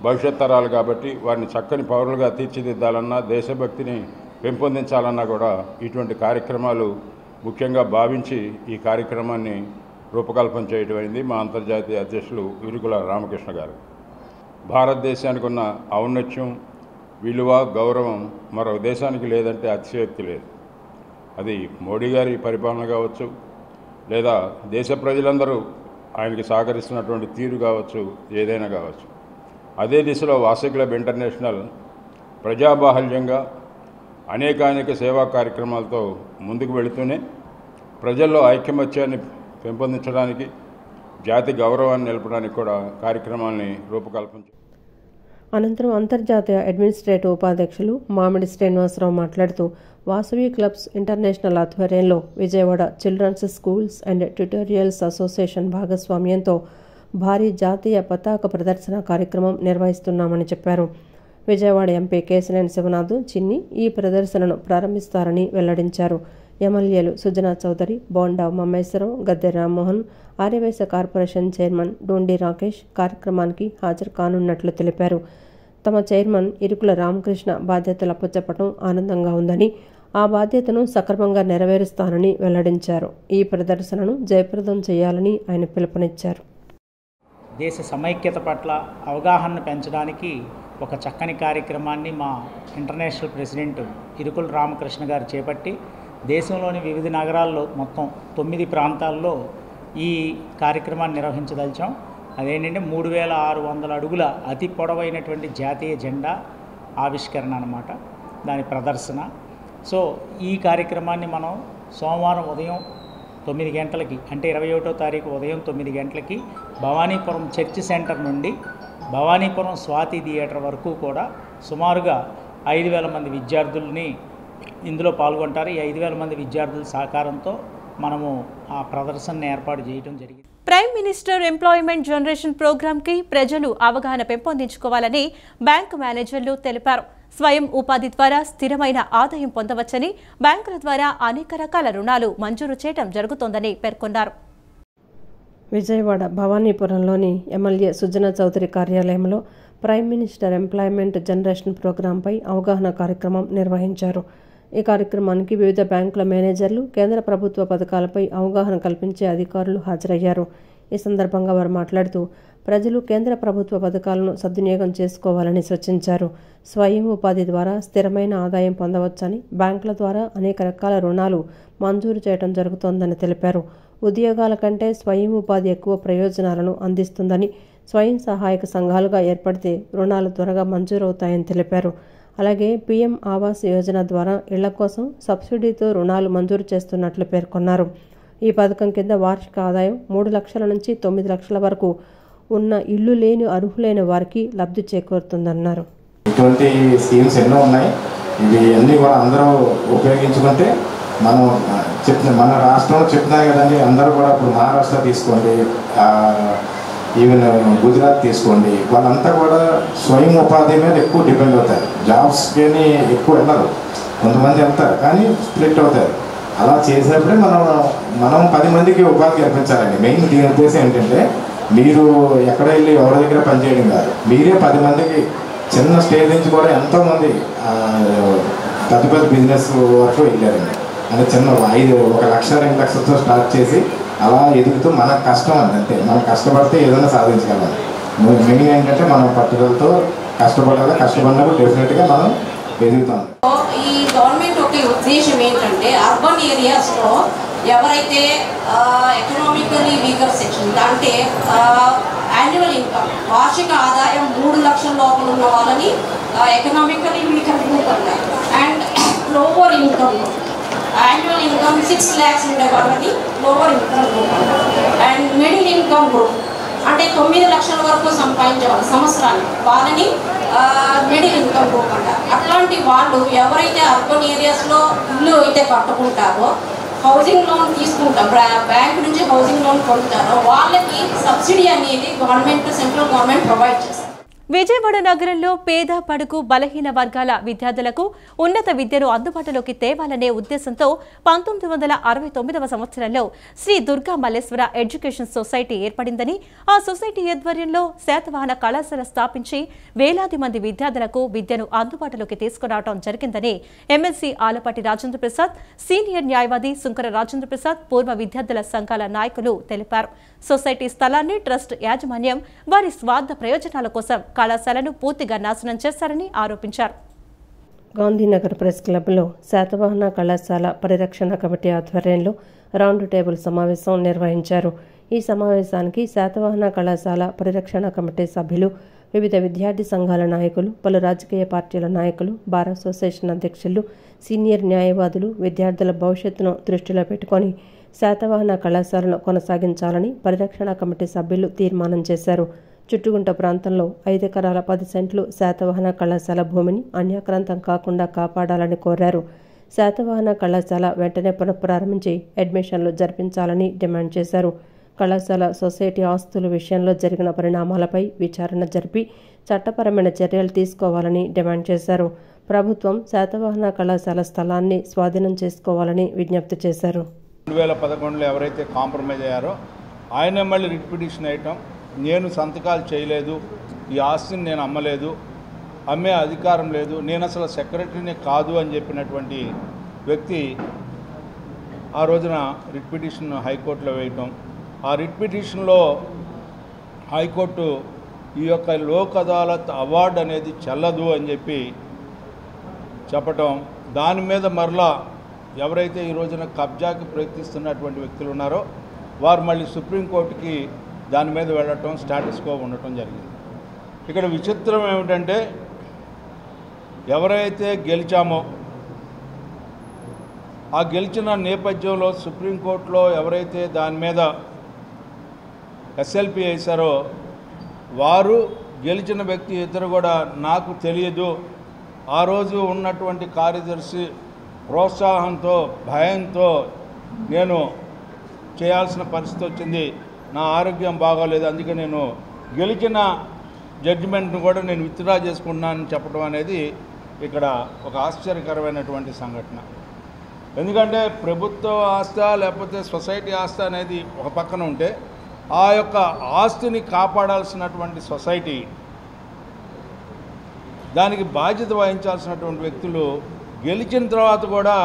భవిష్యత్ తరాలు కాబట్టి వారిని చక్కని పౌరులుగా తీర్చిదిద్దాలన్నా, దేశభక్తిని పెంపొందించాలన్నా కూడా ఇటువంటి కార్యక్రమాలు ముఖ్యంగా భావించి ఈ కార్యక్రమాన్ని రూపకల్పన చేయడం అయింది మా అంతర్జాతీయ అధ్యక్షులు ఇరుగుల రామకృష్ణ గారు. భారతదేశానికి ఉన్న ఔన్నత్యం, విలువ, గౌరవం మరో దేశానికి లేదంటే అతిశయోక్తి లేదు. అది మోడీ గారి పరిపాలన కావచ్చు, లేదా దేశ ప్రజలందరూ ఆయనకి సహకరిస్తున్నటువంటి తీరు కావచ్చు, ఏదైనా కావచ్చు. అదే దిశలో వాసవి క్లబ్ ఇంటర్నేషనల్ ప్రజాబాహుల్యంగా అనేక సేవా కార్యక్రమాలతో ముందుకు వెళుతూనే ప్రజల్లో ఐకమత్యాన్ని పెంపొందించడానికి, జాతి గౌరవాన్ని నిలపడానికి కూడా కార్యక్రమాల్ని రూపకల్పించారు. అనంతరం అంతర్జాతీయ అడ్మినిస్ట్రేటివ్ ఉపాధ్యక్షులు మామిడి శ్రీనివాసరావు మాట్లాడుతూ వాసవి క్లబ్స్ ఇంటర్నేషనల్ ఆధ్వర్యంలో Vijayawada children's schools and tutorials association భాగస్వామ్యంతో భారీ జాతీయ పతాక ప్రదర్శన కార్యక్రమం నిర్వహిస్తున్నామని చెప్పారు. విజయవాడ ఎంపీ కేశినేని శివనాథ్ చిన్ని ఈ ప్రదర్శనను ప్రారంభిస్తారని వెల్లడించారు. ఎమ్మెల్యేలు సుజనా చౌదరి, బోండా మమ్మేశ్వరరావు, గద్దె రామ్మోహన్, ఆర్యవైశ్య కార్పొరేషన్ చైర్మన్ డోండి రాకేష్ కార్యక్రమానికి హాజరు కానున్నట్లు తెలిపారు. తమ చైర్మన్ ఇరుకుల రామకృష్ణ బాధ్యతలు అప్పచెప్పడం ఆనందంగా ఉందని, ఆ బాధ్యతను సక్రమంగా నెరవేరుస్తానని వెల్లడించారు. ఈ ప్రదర్శనను జయప్రదం చేయాలని ఆయన పిలుపునిచ్చారు. దేశ సమైక్యత పట్ల అవగాహన పెంచడానికి ఒక చక్కని కార్యక్రమాన్ని మా ఇంటర్నేషనల్ ప్రెసిడెంట్ ఇరుకుల రామకృష్ణ గారు చేపట్టి దేశంలోని వివిధ నగరాల్లో మొత్తం 9 ప్రాంతాల్లో ఈ కార్యక్రమాన్ని నిర్వహించదలిచాం. అదేంటంటే 3600 అడుగుల అతి పొడవైనటువంటి జాతీయ జెండా ఆవిష్కరణ అన్నమాట, దాని ప్రదర్శన. సో ఈ కార్యక్రమాన్ని మనం సోమవారం ఉదయం 9 గంటలకి, అంటే 21వ తారీఖు ఉదయం 9 గంటలకి భవానీపురం చర్చ్ సెంటర్ నుండి భవానీపురం స్వాతి థియేటర్ వరకు కూడా సుమారుగా 5000 మంది విద్యార్థుల్ని ఇందులో పాల్గొంటారు. ఈ 5000 మంది విద్యార్థుల సహకారంతో మనము ఆ ప్రదర్శనను ఏర్పాటు చేయడం జరిగింది. ప్రైమ్ మినిస్టర్ ఎంప్లాయ్మెంట్ జనరేషన్ ప్రోగ్రాంకి ప్రజలు అవగాహన పెంపొందించుకోవాలని బ్యాంకు మేనేజర్లు తెలిపారు. స్వయం ఉపాధి ద్వారా స్థిరమైన ఆదాయం పొందవచ్చని, బ్యాంకుల ద్వారా అనేక రకాల రుణాలు మంజూరు చేయడం జరుగుతోందని పేర్కొన్నారు. విజయవాడ భవానీపురంలోని ఎమ్మెల్యే సుజనా చౌదరి కార్యాలయంలో ప్రైమ్ మినిస్టర్ ఎంప్లాయ్మెంట్ జనరేషన్ ప్రోగ్రాంపై అవగాహన కార్యక్రమం నిర్వహించారు. ఈ కార్యక్రమానికి వివిధ బ్యాంకుల మేనేజర్లు, కేంద్ర ప్రభుత్వ పథకాలపై అవగాహన కల్పించే అధికారులు హాజరయ్యారు. ఈ సందర్భంగా వారు మాట్లాడుతూ ప్రజలు కేంద్ర ప్రభుత్వ పథకాలను సద్వినియోగం చేసుకోవాలని సూచించారు. స్వయం ఉపాధి ద్వారా స్థిరమైన ఆదాయం పొందవచ్చని, బ్యాంకుల ద్వారా అనేక రకాల రుణాలు మంజూరు చేయడం జరుగుతోందని తెలిపారు. ఉద్యోగాల కంటే స్వయం ఉపాధి ఎక్కువ ప్రయోజనాలను అందిస్తుందని, స్వయం సహాయక సంఘాలుగా ఏర్పడితే రుణాలు త్వరగా మంజూరవుతాయని తెలిపారు. అలాగే పీఎం ఆవాస్ యోజన ద్వారా ఇళ్ల కోసం సబ్సిడీతో రుణాలు మంజూరు చేస్తున్నట్లు పేర్కొన్నారు. ఈ పథకం కింద వార్షిక ఆదాయం 3 లక్షల నుంచి 9 లక్షల వరకు ఉన్న ఇల్లు లేని అర్హులైన వారికి లబ్ధి చేకూరుతుందన్నారు. ఇటువంటి స్కీమ్స్ ఎన్నో ఉన్నాయి. ఇవి అన్నీ కూడా అందరూ ఉపయోగించుకుంటే మనం మన రాష్ట్రంలో చెప్తున్నాయి కదండి, అందరూ కూడా ఇప్పుడు మహారాష్ట్ర తీసుకోండి, ఈవెన్ గుజరాత్ తీసుకోండి, వాళ్ళంతా కూడా స్వయం ఉపాధి మీద ఎక్కువ డిపెండ్ అవుతారు. జాబ్స్కి ఎక్కువ వెళ్ళరు, కొంతమంది వెళ్తారు కానీ స్ప్లిట్ అవుతారు. అలా చేసేప్పుడే మనం 10 మందికి ఉపాధి కల్పించాలండి. మెయిన్ దీని ఉద్దేశం ఏంటంటే మీరు ఎక్కడ వెళ్ళి ఎవరి దగ్గర పనిచేయడం కాదు, మీరే 10 మందికి చిన్న స్టేజ్ నుంచి కూడా ఎంతోమంది పెద్ద పెద్ద బిజినెస్ వరకు వెళ్ళారండి. అంటే చిన్న 1 లక్ష 2 లక్షలతో స్టార్ట్ చేసి అలా ఎదుగుతూ మన కష్టం అంతే, మనం కష్టపడితే ఏదైనా సాధించగలం. మెయిన్ ఏంటంటే మనం పట్టుదలతో కష్టపడాలి, కష్టపడినప్పుడు డెఫినెట్గా మనం ఎదుగుతాం. ఈ గవర్నమెంట్ ఒక ఉద్దేశం ఏంటంటే అర్బన్ ఏరియాస్లో ఎవరైతే ఎకనామికలీ వీకర్ సెక్షన్, అంటే యాన్యువల్ ఇన్కమ్ వార్షిక ఆదాయం 3 లక్షల లోపల ఉన్న వాళ్ళని ఎకనామికలీ వీకర్ గ్రూప్ అంటారు. And lower income annual income 6 lakhs ఉండే వాళ్ళని లోవర్ ఇన్కమ్ గ్రూప్ అంటారు. అండ్ మిడిల్ ఇన్కమ్ గ్రూప్ అంటే 9 లక్షల వరకు సంపాదించే వాళ్ళు సంవత్సరానికి, వాళ్ళని మిడిల్ ఇన్కమ్ గ్రూప్ అంటారు. అట్లాంటి వాళ్ళు ఎవరైతే అర్బన్ ఏరియాస్లో ఇల్లు అయితే కట్టుకుంటారో, హౌసింగ్ లోన్ తీసుకుంటాం, బ్యాంక్ నుంచి హౌసింగ్ లోన్ పొందుతారో వాళ్ళకి సబ్సిడీ అనేది గవర్నమెంట్, సెంట్రల్ గవర్నమెంట్ ప్రొవైడ్ చేస్తారు. విజయవాడ నగరంలో పేద, బడుగు, బలహీన వర్గాల విద్యార్థులకు ఉన్నత విద్యను అందుబాటులోకి తేవాలనే ఉద్దేశంతో 1969వ సంవత్సరంలో శ్రీ దుర్గా మల్లేశ్వర ఎడ్యుకేషన్ సొసైటీ ఏర్పడిందని, ఆ సొసైటీ ఆధ్వర్యంలో శాతవాహన కళాశాల స్థాపించి వేలాది మంది విద్యార్థులకు విద్యను అందుబాటులోకి తీసుకురావడం జరిగిందని ఎమ్మెల్సీ ఆలపాటి రాజేంద్ర ప్రసాద్, సీనియర్ న్యాయవాది సుంకర రాజేంద్ర ప్రసాద్, పూర్వ విద్యార్థుల సంఘాల నాయకులు తెలిపారు. సొసైటీ స్థలాన్ని ట్రస్ట్ యాజమాన్యం వారి స్వార్థ ప్రయోజనాల కోసం కళాశాలను పూర్తిగా నాశనం చేశారని ఆరోపించారు. గాంధీనగర్ ప్రెస్ క్లబ్లో శాతవాహన కళాశాల పరిరక్షణ కమిటీ ఆధ్వర్యంలో రౌండ్ టేబుల్ సమావేశం నిర్వహించారు. ఈ సమావేశానికి శాతవాహన కళాశాల పరిరక్షణ కమిటీ సభ్యులు, వివిధ విద్యార్థి సంఘాల నాయకులు, పలు రాజకీయ పార్టీల నాయకులు, బార్ అసోసియేషన్ అధ్యక్షులు, సీనియర్ న్యాయవాదులు విద్యార్థుల భవిష్యత్తును దృష్టిలో పెట్టుకొని శాతవాహన కళాశాలను కొనసాగించాలని పరిరక్షణ కమిటీ సభ్యులు తీర్మానం చేశారు. చుట్టుగుంట ప్రాంతంలో 5 ఎకరాల 10 సెంట్లు శాతవాహన కళాశాల భూమిని అన్యాక్రాంతం కాకుండా కాపాడాలని కోరారు. శాతవాహన కళాశాల వెంటనే పునఃప్రారంభించి అడ్మిషన్లు జరిపించాలని డిమాండ్ చేశారు. కళాశాల సొసైటీ ఆస్తుల విషయంలో జరిగిన పరిణామాలపై విచారణ జరిపి చట్టపరమైన చర్యలు తీసుకోవాలని డిమాండ్ చేశారు. ప్రభుత్వం శాతవాహన కళాశాల స్థలాన్ని స్వాధీనం చేసుకోవాలని విజ్ఞప్తి చేశారు. 2011లో ఎవరైతే కాంప్రమైజ్ అయ్యారో ఆయన మళ్ళీ రిట్ పిటిషన్ వేయటం, నేను సంతకాలు చేయలేదు, ఈ ఆస్తిని నేను అమ్మలేదు, అమ్మే అధికారం లేదు, నేను అసలు సెక్రటరీనే కాదు అని చెప్పినటువంటి వ్యక్తి ఆ రోజున రిట్ పిటిషన్ హైకోర్టులో వేయటం, ఆ రిట్ పిటిషన్లో హైకోర్టు ఈ యొక్క లోక్ అదాలత్ అవార్డు అనేది చెల్లదు అని చెప్పటం, దాని మీద మరలా ఎవరైతే ఈ రోజున కబ్జాకి ప్రయత్నిస్తున్నటువంటి వ్యక్తులు ఉన్నారో వారు మళ్ళీ సుప్రీంకోర్టుకి దాని మీద వెళ్ళటం, స్టాటస్ కో ఉండటం జరిగింది. ఇక్కడ విచిత్రం ఏమిటంటే ఎవరైతే గెలిచామో ఆ గెలిచిన నేపథ్యంలో సుప్రీంకోర్టులో ఎవరైతే దాని మీద ఎస్ఎల్పి వేశారో వారు గెలిచిన వ్యక్తి ఇద్దరు కూడా నాకు తెలియదు, ఆ రోజు ఉన్నటువంటి కార్యదర్శి ప్రోత్సాహంతో భయంతో నేను చేయాల్సిన పరిస్థితి వచ్చింది, నా ఆరోగ్యం బాగోలేదు, అందుకే నేను గెలిచిన జడ్జిమెంట్ను కూడా నేను విత్డ్రా చేసుకుంటున్నానని చెప్పడం అనేది ఇక్కడ ఒక ఆశ్చర్యకరమైనటువంటి సంఘటన. ఎందుకంటే ప్రభుత్వ ఆస్తి లేకపోతే సొసైటీ ఆస్తి అనేది ఒక పక్కన ఉంటే ఆ యొక్క ఆస్తిని కాపాడాల్సినటువంటి సొసైటీ, దానికి బాధ్యత వహించాల్సినటువంటి వ్యక్తులు గెలిచిన తర్వాత కూడా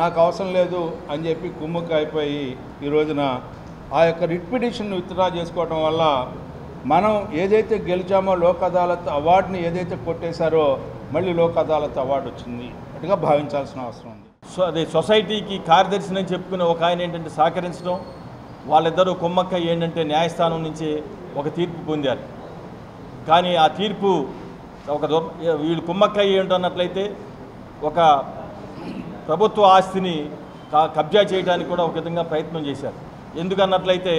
నాకు అవసరం లేదు అని చెప్పి కుమ్ముక్క అయిపోయి ఈ రోజున ఆ యొక్క రిట్ పిటిషన్ను విత్డ్రా చేసుకోవడం వల్ల మనం ఏదైతే గెలిచామో లోక్ అదాలత్ అవార్డుని ఏదైతే కొట్టేశారో మళ్ళీ లోక్ అదాలత్ అవార్డు వచ్చింది అటుగా భావించాల్సిన అవసరం ఉంది. సో అదే సొసైటీకి కార్యదర్శిని చెప్పుకునే ఒక ఆయన ఏంటంటే సహకరించడం, వాళ్ళిద్దరూ కుమ్మక్క ఏంటంటే న్యాయస్థానం నుంచి ఒక తీర్పు పొందారు. కానీ ఆ తీర్పు వీళ్ళు కుమ్మక్క ఏంటన్నట్లయితే ఒక ప్రభుత్వ ఆస్తిని కబ్జా చేయడానికి కూడా ఒక విధంగా ప్రయత్నం చేశారు. ఎందుకన్నట్లయితే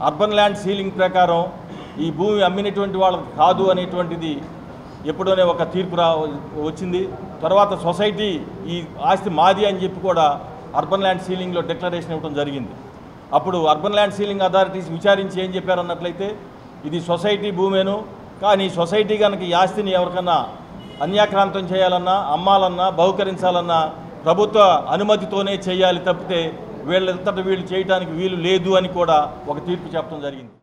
అర్బన్ ల్యాండ్ సీలింగ్ ప్రకారం ఈ భూమి అమ్మినటువంటి వాళ్ళకి కాదు అనేటువంటిది ఎప్పుడోనే ఒక తీర్పు వచ్చింది. తర్వాత సొసైటీ ఈ ఆస్తి మాది అని చెప్పి కూడా అర్బన్ ల్యాండ్ సీలింగ్లో డిక్లరేషన్ ఇవ్వడం జరిగింది. అప్పుడు అర్బన్ ల్యాండ్ సీలింగ్ అథారిటీస్ విచారించి ఏం చెప్పారన్నట్లయితే ఇది సొసైటీ భూమేను, కానీ సొసైటీ కనుక ఈ ఆస్తిని ఎవరికన్నా అన్యాక్రాంతం చేయాలన్నా అమ్మాలన్నా బహుకరించాలన్నా ప్రభుత్వ అనుమతితోనే చేయాలి తప్పితే వీళ్ళంతటా వీళ్ళు చేయడానికి వీలు లేదు అని కూడా ఒక తీర్పు చెప్పడం జరిగింది.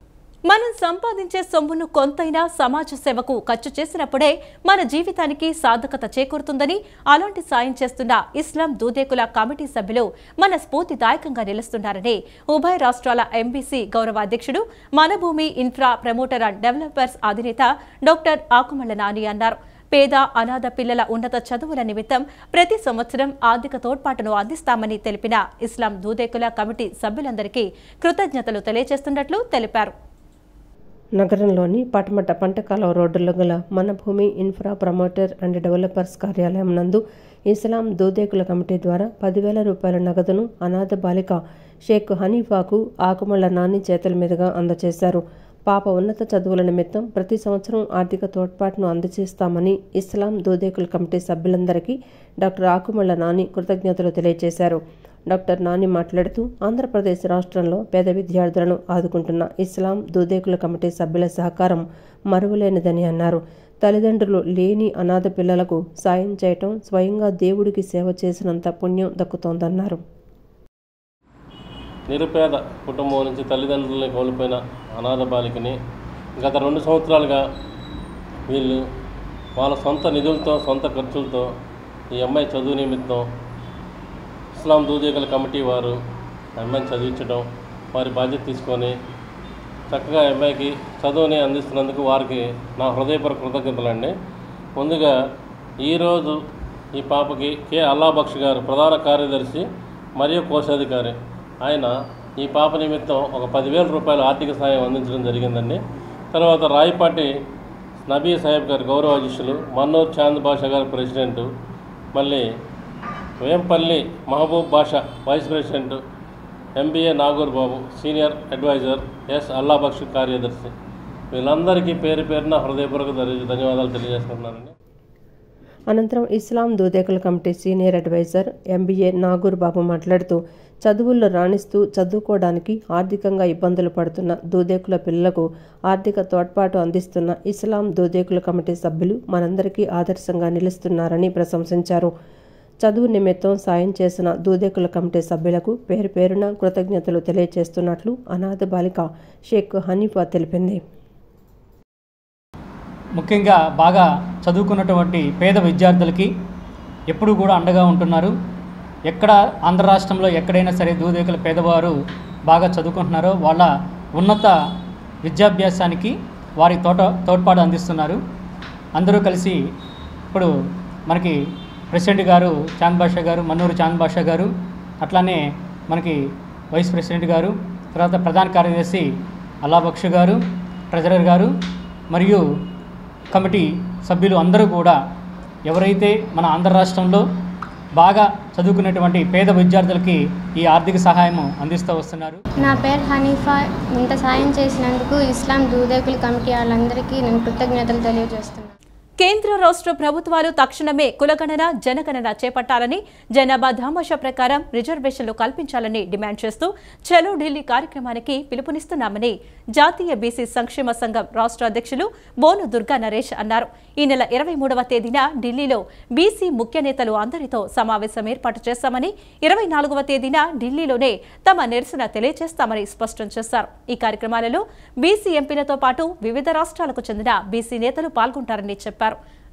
మనం సంపాదించే సొమ్మును కొంతైనా సమాజ సేవకు ఖర్చు చేసినప్పుడే మన జీవితానికి సార్థకత చేకూరుతుందని, అలాంటి సాయం చేస్తున్న ఇస్లాం దూదేకుల కమిటీ సభ్యులు మన స్ఫూర్తిదాయకంగా నిలుస్తున్నారని ఉభయ రాష్ట్రాల ఎంబీసీ గౌరవ అధ్యక్షుడు మన భూమి ఇన్ఫ్రా ప్రమోటర్ అండ్ డెవలపర్స్ అధినేత డాక్టర్ ఆకుమళ్ల నాని అన్నారు. పేద అనాథ పిల్లల ఉన్నత చదువుల నిమిత్తం ప్రతి సంవత్సరం ఆర్థిక తోడ్పాటును అందిస్తామని తెలిపిన ఇస్లాం దూదేకుల కమిటీ సభ్యులందరికీ కృతజ్ఞతలు తెలియజేస్తున్నట్లు తెలిపారు. నగరంలోని పటమట పంటకాలువ రోడ్డులో గల మన భూమి ఇన్ఫ్రా ప్రమోటర్ అండ్ డెవలపర్స్ కార్యాలయం నందు ఇస్లాం దూదేకుల కమిటీ ద్వారా 10,000 రూపాయల నగదును అనాథ బాలిక షేక్ హనీఫాకు ఆకుమళ్ల నాని చేతుల మీదుగా అందజేశారు. పాప ఉన్నత చదువుల నిమిత్తం ప్రతి సంవత్సరం ఆర్థిక తోడ్పాటును అందజేస్తామని ఇస్లాం దూదేకుల కమిటీ సభ్యులందరికీ డాక్టర్ ఆకుమళ్ల నాని కృతజ్ఞతలు తెలియజేశారు. డాక్టర్ నాని మాట్లాడుతూ ఆంధ్రప్రదేశ్ రాష్ట్రంలో పేద విద్యార్థులను ఆదుకుంటున్న ఇస్లాం దూదేకుల కమిటీ సభ్యుల సహకారం మరువలేనిదని అన్నారు. తల్లిదండ్రులు లేని అనాథ పిల్లలకు సాయం చేయటం స్వయంగా దేవుడికి సేవ చేసినంత పుణ్యం దక్కుతోందన్నారు. నిరుపేద కుటుంబం నుంచి తల్లిదండ్రులని కోల్పోయిన అనాథ బాలికని గత 2 సంవత్సరాలుగా వీళ్ళు వాళ్ళ సొంత నిధులతో సొంత ఖర్చులతో ఈ అమ్మాయి చదువు నిమిత్తం ఇస్లాం దూదేకుల కమిటీ వారు అమ్మాయిని చదివించడం, వారి బాధ్యత తీసుకొని చక్కగా అమ్మాయికి చదువుని అందిస్తున్నందుకు వారికి నా హృదయపూర్వక కృతజ్ఞతలండి. ముందుగా ఈరోజు ఈ పాపకి కె అల్లా బక్ష్ గారు ప్రధాన కార్యదర్శి మరియు కోశాధికారి, ఆయన ఈ పాప నిమిత్తం ఒక 10,000 రూపాయల ఆర్థిక సాయం అందించడం జరిగిందండి. తర్వాత రాయపాటి నబీ సాహెబ్ గారు గౌరవ అధ్యక్షులు, మన్నూర్ చాంద్ బాషా గారు ప్రెసిడెంటు, మళ్ళీ Vempalli Mahaboob Basha vice president, MBA Nagoor Babu senior advisor, S Allah Baksh కార్యదర్శి, వీళ్ళందరికీ పేరు పేరున హృదయపూర్వక ధన్యవాదాలు తెలియజేస్తున్నానండి. అనంతరం Islam Dudekula committee senior advisor MBA Nagoor Babu మాట్లాడుతూ చదువుల్లో రాణిస్తూ చదువుకోవడానికి ఆర్థికంగా ఇబ్బందులు పడుతున్న దూదేకుల పిల్లలకు ఆర్థిక తోడ్పాటు అందిస్తున్న ఇస్లాం దూదేకుల కమిటీ సభ్యులు మనందరికీ ఆదర్శంగా నిలుస్తున్నారని ప్రశంసించారు. చదువు నిమిత్తం సాయం చేసిన దూదేకుల కమిటీ సభ్యులకు పేరు పేరున కృతజ్ఞతలు తెలియజేస్తున్నట్లు అనాథ బాలిక షేక్ హనీఫా తెలిపింది. ముఖ్యంగా బాగా చదువుకున్నటువంటి పేద విద్యార్థులకి ఎప్పుడూ కూడా అండగా ఉంటున్నారు. ఎక్కడ ఆంధ్ర రాష్ట్రంలో ఎక్కడైనా సరే దూదేకుల పేదవారు బాగా చదువుకుంటున్నారో వాళ్ళ ఉన్నత విద్యాభ్యాసానికి వారి తోడ్పాటు అందిస్తున్నారు. అందరూ కలిసి ఇప్పుడు మనకి ప్రెసిడెంట్ గారు చాంద్ బాషా గారు, మన్నూరు చాంద్ బాషా గారు, అట్లానే మనకి వైస్ ప్రెసిడెంట్ గారు, తర్వాత ప్రధాన కార్యదర్శి అల్లాబక్ష్ గారు, ట్రెజరర్ గారు మరియు కమిటీ సభ్యులు అందరూ కూడా ఎవరైతే మన ఆంధ్ర రాష్ట్రంలో బాగా చదువుకునేటువంటి పేద విద్యార్థులకి ఈ ఆర్థిక సహాయం అందిస్తూ వస్తున్నారు. నా పేరు హనీఫా. ఇంత సాయం చేసినందుకు ఇస్లాం దూదేకుల కమిటీ వాళ్ళందరికీ నేను కృతజ్ఞతలు తెలియజేస్తున్నాను. కేంద్ర రాష్ట్ర ప్రభుత్వాలు తక్షణమే కులగణన జనగణన చేపట్టాలని, జనాభా దామాషా ప్రకారం రిజర్వేషన్లు కల్పించాలని డిమాండ్ చేస్తూ చలో ఢిల్లీ కార్యక్రమానికి పిలుపునిస్తున్నామని జాతీయ బీసీ సంక్షేమ సంఘం రాష్ట్ర అధ్యక్షులు బోను దుర్గా నరేష్ అన్నారు. ఈ నెల 23వ తేదీన ఢిల్లీలో బీసీ ముఖ్య నేతలు అందరితో సమావేశం ఏర్పాటు చేస్తామని, 24వ తేదీన ఢిల్లీలోనే తమ నిరసన తెలియజేస్తామని స్పష్టం చేశారు. ఈ కార్యక్రమాలలో బీసీ ఎంపీలతో పాటు వివిధ రాష్ట్రాలకు చెందిన బీసీ నేతలు పాల్గొంటారని చెప్పారు.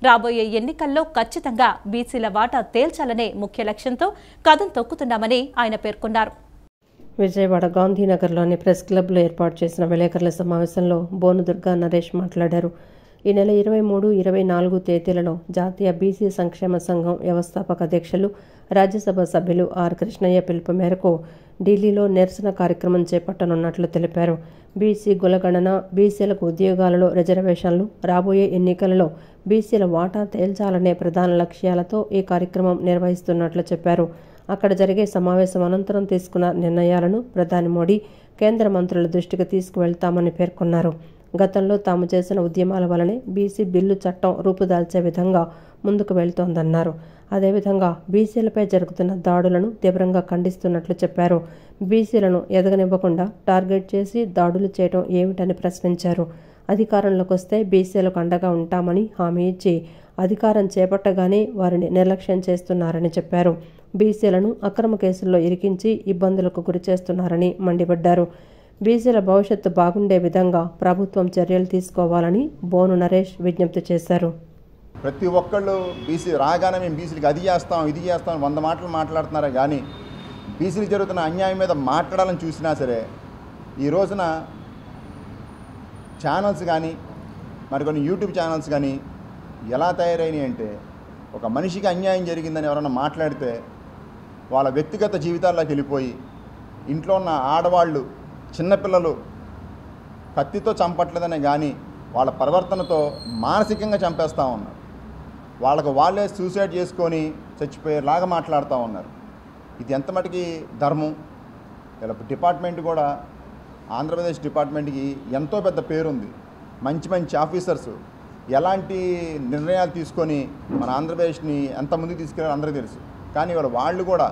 రాబోయే ఎన్నికల్లో ఖచ్చితంగా బీసీల వాటా తేల్చాలనే ముఖ్య లక్ష్యంతో కదం తొక్కుతున్నామని ఆయన పేర్కొన్నారు. విజయవాడ గాంధీనగర్లోని ప్రెస్ క్లబ్లో ఏర్పాటు చేసిన విలేకరుల సమావేశంలో బోను దుర్గా నరేష్ మాట్లాడారు. ఈ నెల 23, 24 తేదీలలో జాతీయ బీసీ సంక్షేమ సంఘం వ్యవస్థాపక అధ్యక్షులు, రాజ్యసభ సభ్యులు ఆర్ కృష్ణయ్య పిలుపు మేరకు ఢిల్లీలో నిరసన కార్యక్రమం చేపట్టనున్నట్లు తెలిపారు. బీసీ కులగణన, బీసీలకు ఉద్యోగాలలో రిజర్వేషన్లు, రాబోయే ఎన్నికలలో బీసీల వాటా తేల్చాలనే ప్రధాన లక్ష్యాలతో ఈ కార్యక్రమం నిర్వహిస్తున్నట్లు చెప్పారు. అక్కడ జరిగే సమావేశం అనంతరం తీసుకున్న నిర్ణయాలను ప్రధాని మోడీ కేంద్ర మంత్రుల దృష్టికి తీసుకువెళ్తామని పేర్కొన్నారు. గతంలో తాము చేసిన ఉద్యమాల వలనే బీసీ బిల్లు చట్టం రూపుదాల్చే విధంగా ముందుకు వెళ్తోందన్నారు. అదేవిధంగా బీసీలపై జరుగుతున్న దాడులను తీవ్రంగా ఖండిస్తున్నట్లు చెప్పారు. బీసీలను ఎదగనివ్వకుండా టార్గెట్ చేసి దాడులు చేయడం ఏమిటని ప్రశ్నించారు. అధికారంలోకి వస్తే బీసీలకు అండగా ఉంటామని హామీ ఇచ్చి అధికారం చేపట్టగానే వారిని నిర్లక్ష్యం చేస్తున్నారని చెప్పారు. బీసీలను అక్రమ కేసుల్లో ఇరికించి ఇబ్బందులకు గురి చేస్తున్నారని మండిపడ్డారు. బీసీల భవిష్యత్తు బాగుండే విధంగా ప్రభుత్వం చర్యలు తీసుకోవాలని బోను నరేష్ విజ్ఞప్తి చేశారు. ప్రతి ఒక్కళ్ళు బీసీ రాగానే మేము బీసీలకు అది చేస్తాం ఇది చేస్తాం 100 మాటలు మాట్లాడుతున్నారా కానీ బీసీలకు జరుగుతున్న అన్యాయం మీద మాట్లాడాలని చూసినా సరే ఈ రోజున ఛానల్స్ కానీ మరికొన్ని యూట్యూబ్ ఛానల్స్ కానీ ఎలా తయారైనాయి అంటే ఒక మనిషికి అన్యాయం జరిగిందని ఎవరైనా మాట్లాడితే వాళ్ళ వ్యక్తిగత జీవితాల్లోకి వెళ్ళిపోయి ఇంట్లో ఉన్న ఆడవాళ్ళు చిన్నపిల్లలు కత్తితో చంపట్లేదనే కానీ వాళ్ళ ప్రవర్తనతో మానసికంగా చంపేస్తూ ఉన్నారు. వాళ్ళకు వాళ్ళే సూసైడ్ చేసుకొని చచ్చిపోయేలాగా మాట్లాడుతూ ఉన్నారు. ఇది ఎంత మటుకి ధర్మం? ఇలా డిపార్ట్మెంట్ కూడా ఆంధ్రప్రదేశ్ డిపార్ట్మెంట్కి ఎంతో పెద్ద పేరుంది. మంచి మంచి ఆఫీసర్స్ ఎలాంటి నిర్ణయాలు తీసుకొని మన ఆంధ్రప్రదేశ్ని ఎంత ముందుకు తీసుకెళ్ళారో అందరికీ తెలుసు. కానీ వాళ్ళు కూడా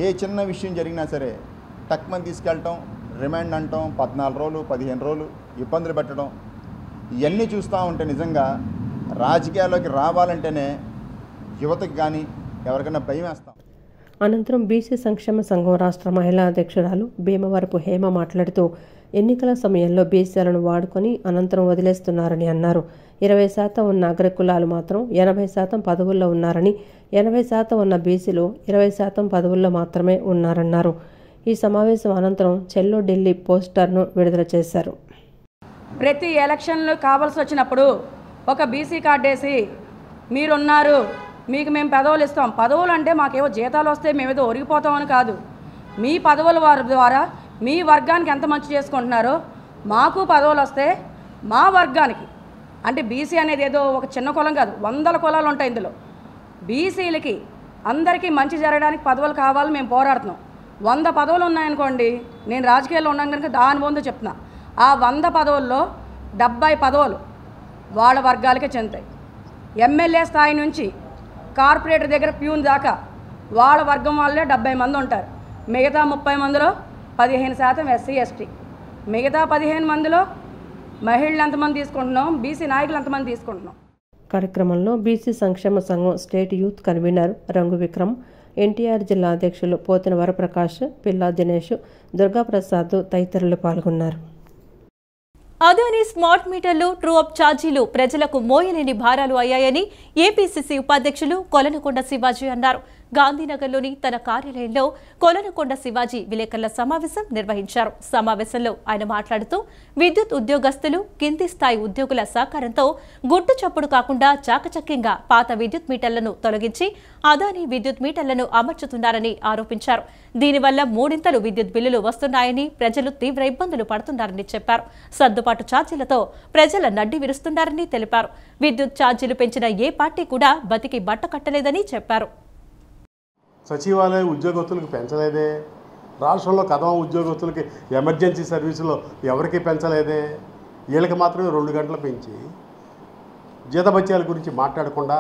ఏ చిన్న విషయం జరిగినా సరే టక్మని తీసుకెళ్ళటం, రిమాండ్ అంటాం, 14 రోజులు 15 రోజులు ఇబ్బందులు పెట్టడం, ఇవన్నీ చూస్తూ ఉంటే నిజంగా రాజకీయాల్లోకి రావాలంటేనే యువతకి కానీ ఎవరికైనా భయం వేస్తాం. అనంతరం బీసీ సంక్షేమ సంఘం రాష్ట్ర మహిళా అధ్యక్షురాలు భీమవరపు హేమ మాట్లాడుతూ ఎన్నికల సమయంలో బీసీలను వాడుకొని అనంతరం వదిలేస్తున్నారని అన్నారు. 20% ఉన్న అగ్రకులాలు మాత్రం 80% పదవుల్లో ఉన్నారని, 80% ఉన్న బీసీలు 20% పదవుల్లో మాత్రమే ఉన్నారన్నారు. ఈ సమావేశం అనంతరం చెల్లో ఢిల్లీ పోస్టర్ను విడుదల చేశారు. ప్రతి ఎలక్షన్లు కావాల్సి వచ్చినప్పుడు ఒక బీసీ కార్డు వేసి మీరున్నారు, మీకు మేము పదవులు ఇస్తాం. పదవులు అంటే మాకేవో జీతాలు వస్తే మేమేదో ఒరిగిపోతామని కాదు. మీ పదవుల ద్వారా మీ వర్గానికి ఎంత మంచి చేసుకుంటున్నారో మాకు పదవులు వస్తే మా వర్గానికి, అంటే బీసీ అనేది ఏదో ఒక చిన్న కులం కాదు, 100 కులాలు ఉంటాయి ఇందులో. బీసీలకి అందరికీ మంచి జరగడానికి పదవులు కావాలని మేము పోరాడుతున్నాం. 100 పదవులు ఉన్నాయనుకోండి, నేను రాజకీయాల్లో ఉన్నాను కనుక దాని ముందు చెప్తున్నా, ఆ 100 పదవుల్లో 70 పదవులు వాళ్ళ వర్గాలకే చెందుతాయి. ఎమ్మెల్యే స్థాయి నుంచి కార్పొరేటర్ దగ్గర ప్యూన్ దాకా వాళ్ళ వర్గం వాళ్ళే 70 మంది ఉంటారు. మిగతా 30 మందిలో 15% ఎస్సీ ఎస్టీ, మిగతా 15 మందిలో మహిళలు ఎంతమంది తీసుకుంటున్నాం, బీసీ నాయకులు ఎంతమంది తీసుకుంటున్నాం. కార్యక్రమంలో బీసీ సంక్షేమ సంఘం స్టేట్ యూత్ కన్వీనర్ రంగు విక్రమ్, ఎన్టీఆర్ జిల్లా అధ్యక్షులు పోతిన వరప్రకాష్, పిల్లా దినేష్, దుర్గాప్రసాద్ తదితరులు పాల్గొన్నారు. అదానీ స్మార్ట్ మీటర్లు, ట్రూ అప్ ఛార్జీలు ప్రజలకు మోయలేని భారాలు అయ్యాయని ఏపీసీసీ ఉపాధ్యక్షులు కొలనుకొండ శివాజీ అన్నారు. గాంధీనగర్లోని తన కార్యాలయంలో కొలనుకొండ శివాజీ విలేకరుల సమావేశం నిర్వహించారు. సమావేశంలో ఆయన మాట్లాడుతూ విద్యుత్ ఉద్యోగస్తులు కింది స్థాయి ఉద్యోగుల సహకారంతో గుట్టు చప్పుడు కాకుండా చాకచక్యంగా పాత విద్యుత్ మీటర్లను తొలగించి అదానీ విద్యుత్ మీటర్లను అమర్చుతున్నారని ఆరోపించారు. దీనివల్ల మూడింతలు విద్యుత్ బిల్లులు వస్తున్నాయని, ప్రజలు తీవ్ర ఇబ్బందులు పడుతున్నారని చెప్పారు. సర్దుబాటు ఛార్జీలతో ప్రజల నడ్డి విరుస్తున్నారని తెలిపారు. విద్యుత్ ఛార్జీలు పెంచిన ఏ పార్టీ కూడా బతికి బట్ట కట్టలేదని చెప్పారు. సచివాలయ ఉద్యోగస్తులకు పెంచలేదే, రాష్ట్రంలో కదమ ఉద్యోగస్తులకి ఎమర్జెన్సీ సర్వీసులో ఎవరికి పెంచలేదే, వీళ్ళకి మాత్రమే 2 గంటలు పెంచి జీతభత్యాల గురించి మాట్లాడకుండా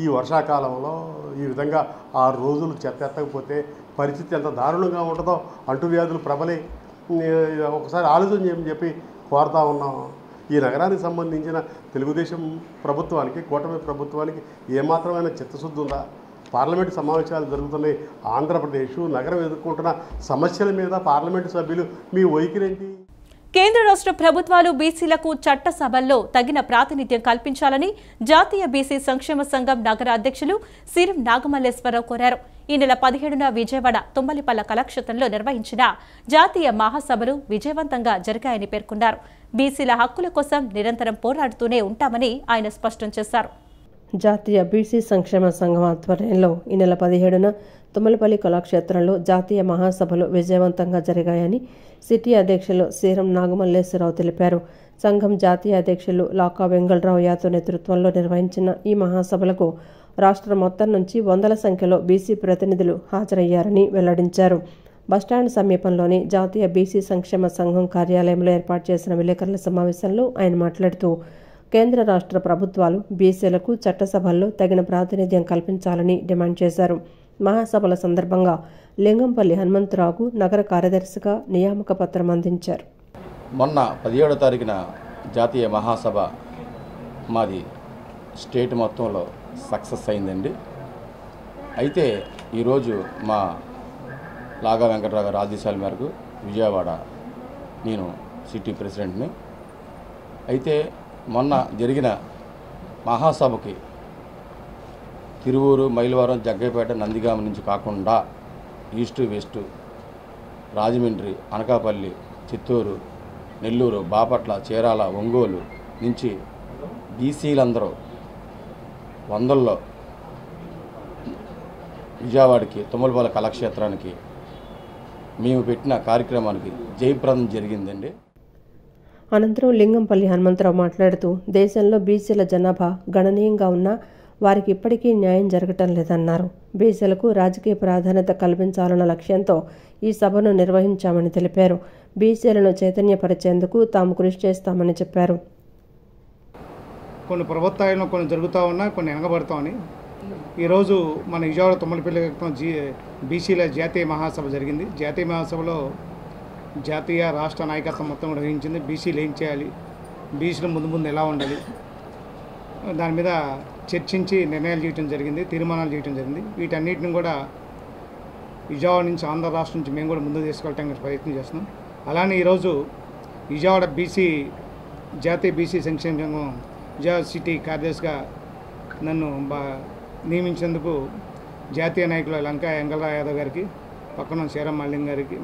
ఈ వర్షాకాలంలో ఈ విధంగా 6 రోజులు చెత్త ఎత్తకపోతే పరిస్థితి ఎంత దారుణంగా ఉంటుందో అంటువ్యాధులు ప్రబలి ఒకసారి ఆలోచన చేయమని చెప్పి కోరుతా ఉన్నాం. ఈ నగరానికి సంబంధించిన తెలుగుదేశం ప్రభుత్వానికి, కూటమి ప్రభుత్వానికి ఏమాత్రమైన చిత్తశుద్ధి ఉందా? పార్లమెంటు సమావేశాలు జరుగుతున్నాయి. ఆంధ్రప్రదేశ్ నగరం ఎదుర్కొంటున్న సమస్యల మీద పార్లమెంటు సభ్యులు మీ వైఖరేంటి? కేంద్ర రాష్ట్ర ప్రభుత్వాలు బీసీలకు చట్టసభల్లో తగిన ప్రాతినిధ్యం కల్పించాలని జాతీయ బీసీ సంక్షేమ సంఘం నగర అధ్యక్షులు సిరం నాగమల్లేశ్వరరావు కోరారు. ఈ నెల 17న విజయవాడ తుమ్మలిపల్ల కళాక్షేత్రంలో నిర్వహించిన జాతీయ మహాసభలు విజయవంతంగా జరిగాయని పేర్కొన్నారు. బీసీల హక్కుల కోసం నిరంతరం పోరాడుతూనే ఉంటామని ఆయన స్పష్టం చేశారు. జాతీయ బీసీ సంక్షేమ సంఘం ఆధ్వర్యంలో ఈ నెల 17న తుమ్మలపల్లి కళాక్షేత్రంలో జాతీయ మహాసభలు విజయవంతంగా జరిగాయని సిటీ అధ్యక్షులు శ్రీరం నాగమల్లేశ్వరరావు తెలిపారు. సంఘం జాతీయ అధ్యక్షులు లాకా వెంగళరావు యాదవ్ నేతృత్వంలో నిర్వహించిన ఈ మహాసభలకు రాష్ట్రం మొత్తం నుంచి వందల సంఖ్యలో బీసీ ప్రతినిధులు హాజరయ్యారని వెల్లడించారు. బస్టాండ్ సమీపంలోని జాతీయ బీసీ సంక్షేమ సంఘం కార్యాలయంలో ఏర్పాటు చేసిన విలేకరుల సమావేశంలో ఆయన మాట్లాడుతూ కేంద్ర రాష్ట్ర ప్రభుత్వాలు బీసీలకు చట్టసభల్లో తగిన ప్రాతినిధ్యం కల్పించాలని డిమాండ్ చేశారు. మహాసభల సందర్భంగా లింగంపల్లి హనుమంతరావుకు నగర కార్యదర్శిగా నియామక పత్రం అందించారు. మొన్న 17వ తారీఖున జాతీయ మహాసభ మాది స్టేట్ మొత్తంలో సక్సెస్ అయిందండి. అయితే ఈరోజు మా లాగా వెంకటరావు గారి ఆదేశాల మేరకు విజయవాడ నేను సిటీ ప్రెసిడెంట్ని. అయితే మొన్న జరిగిన మహాసభకి తిరువూరు, మైలవరం, జగ్గైపేట, నందిగామ నుంచి కాకుండా ఈస్ట్, వెస్ట్, రాజమండ్రి, అనకాపల్లి, చిత్తూరు, నెల్లూరు, బాపట్ల, చీరాల, ఒంగోలు నుంచి బీసీలందరూ వందల్లో విజయవాడకి తుమ్మలపల్లి కళాక్షేత్రానికి మేము పెట్టిన కార్యక్రమానికి జయప్రదం జరిగిందండి. అనంతరం లింగంపల్లి హనుమంతరావు మాట్లాడుతూ దేశంలో బీసీల జనాభా గణనీయంగా ఉన్నా వారికి ఇప్పటికీ న్యాయం జరగటం లేదన్నారు. బీసీలకు రాజకీయ ప్రాధాన్యత కల్పించాలన్న లక్ష్యంతో ఈ సభను నిర్వహించామని తెలిపారు. బీసీలను చైతన్యపరిచేందుకు తాము కృషి చేస్తామని చెప్పారు. కొన్ని ప్రభుత్వాల్లో కొన్ని జరుగుతూ ఉన్నా, కొన్ని వెనకబడతామని ఈరోజు మన విజయవాడ తుమ్మలపల్లి బీసీల జాతీయ మహాసభ జరిగింది. జాతీయ మహాసభలో జాతీయ రాష్ట్ర నాయకత్వం మొత్తం కూడా వహించింది. బీసీలు ఏం చేయాలి, బీసీలు ముందు ఎలా ఉండాలి, దాని మీద చర్చించి నిర్ణయాలు చేయడం జరిగింది, తీర్మానాలు చేయడం జరిగింది. వీటన్నిటిని కూడా విజయవాడ నుంచి, ఆంధ్ర రాష్ట్రం నుంచి మేము కూడా ముందుకు తీసుకెళ్ళడానికి ప్రయత్నం చేస్తున్నాం. అలానే ఈరోజు విజయవాడ జాతీయ బీసీ సంక్షేమ సంఘం విజయవాడ సిటీ కార్యదర్శిగా నన్ను నియమించేందుకు జాతీయ నాయకులు లంకా వెంగళరావు యాదవ్ గారికి, పక్కన శ్రీరామ్ మల్లింగ్ గారికి,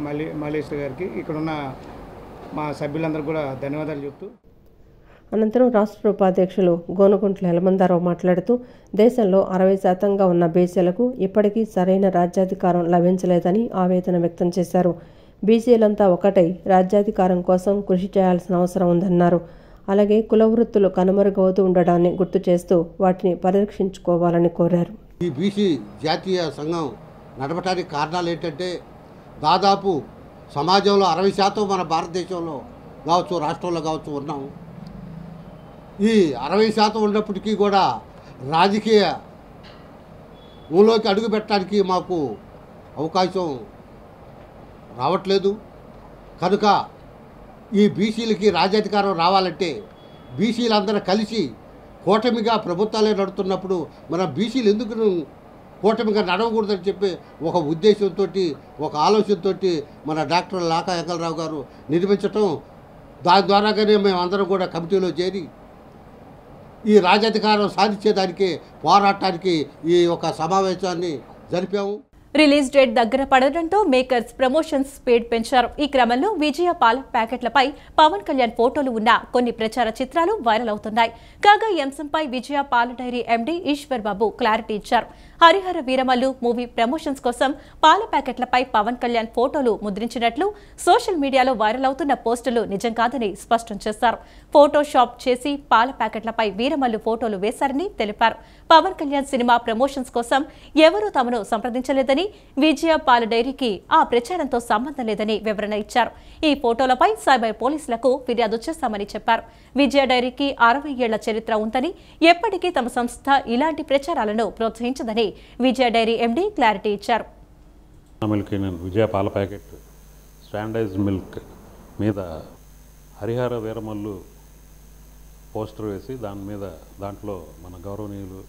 మల్లేశ్వర్ గారికి, ఇక్కడున్న మా సభ్యులందరూ కూడా ధన్యవాదాలు చెప్తూ అనంతరం రాష్ట్ర ఉపాధ్యక్షులు గోనుగుంట్ల హనుమంతరావు మాట్లాడుతూ దేశంలో 60% ఉన్న బీసీలకు ఇప్పటికీ సరైన రాజ్యాధికారం లభించలేదని ఆవేదన వ్యక్తం చేశారు. బీసీలంతా ఒకటై రాజ్యాధికారం కోసం కృషి చేయాల్సిన అవసరం ఉందన్నారు. అలాగే కుల వృత్తులు కనుమరుగవుతూ ఉండడాన్ని గుర్తు చేస్తూ వాటిని పరిరక్షించుకోవాలని కోరారు. ఈ బీసీ జాతీయ సంఘం నడపడానికి కారణాలు ఏంటంటే దాదాపు సమాజంలో 60% మన భారతదేశంలో కావచ్చు, రాష్ట్రంలో కావచ్చు ఉన్నాం. ఈ 60% ఉన్నప్పటికీ కూడా రాజకీయ ఊళ్ళోకి అడుగు పెట్టడానికి మాకు అవకాశం రావట్లేదు. కనుక ఈ బీసీలకి రాజ్యాధికారం రావాలంటే బీసీలందరూ కలిసి కూటమిగా ప్రభుత్వాలే నడుతున్నప్పుడు మన బీసీలు ఎందుకు కూటమిగా నడవకూడదని చెప్పి ఒక ఉద్దేశంతో, ఒక ఆలోచనతో మన డాక్టర్ లాకా వెంగళరావు గారు నిర్మించటం, దాని ద్వారాగానే మేము అందరం కూడా కమిటీలో చేరి ఈ రాజ్యాధికారం సాధించేదానికి పోరాటానికి ఈ ఒక సమావేశాన్ని జరిపాము. రిలీజ్ డేట్ దగ్గర పడడంతో మేకర్స్ ప్రమోషన్స్ స్పీడ్ పెంచారు. ఈ క్రమంలో విజయ పాల ప్యాకెట్లపై పవన్ కళ్యాణ్ ఫోటోలు ఉన్న కొన్ని ప్రచార చిత్రాలు వైరల్ అవుతున్నాయి. కాగా ఈ అంశంపై విజయ పాల డైరీ ఎండీ ఈశ్వర్ బాబు క్లారిటీ ఇచ్చారు. హరిహర వీరమల్లు మూవీ ప్రమోషన్స్ కోసం పాల ప్యాకెట్లపై పవన్ కళ్యాణ్ ఫోటోలు ముద్రించినట్లు సోషల్ మీడియాలో వైరల్ అవుతున్న పోస్టులు నిజం కాదని స్పష్టం చేశారు. ఫోటోషాప్ చేసి పాల ప్యాకెట్లపై వీరమల్లు ఫోటోలు వేశారని తెలిపారు. పవన్ కళ్యాణ్ సినిమా ప్రమోషన్స్ కోసం ఎవరూ తమను సంప్రదించలేదని, విజయ పాల డైరీకి ఆ ప్రచారంతో సంబంధం లేదని వివరణ ఇచ్చారు. ఈ ఫోటోలపై సైబర్ పోలీసులకు ఫిర్యాదు చేస్తామని చెప్పారు. విజయ డైరీకి 60 ఏళ్ల చరిత్ర ఉందని, ఎప్పటికీ తమ సంస్థ ఇలాంటి ప్రచారాలను ప్రోత్సహించదని విజయ డైరీ ఎండీ క్లారిటీ ఇచ్చారు. విజయ పాల ప్యాకెట్ స్టాండర్డ్ మిల్క్ మీద హరిహర వీరమల్లు పోస్టర్ వేసి దాంట్లో మన గౌరవనీయులు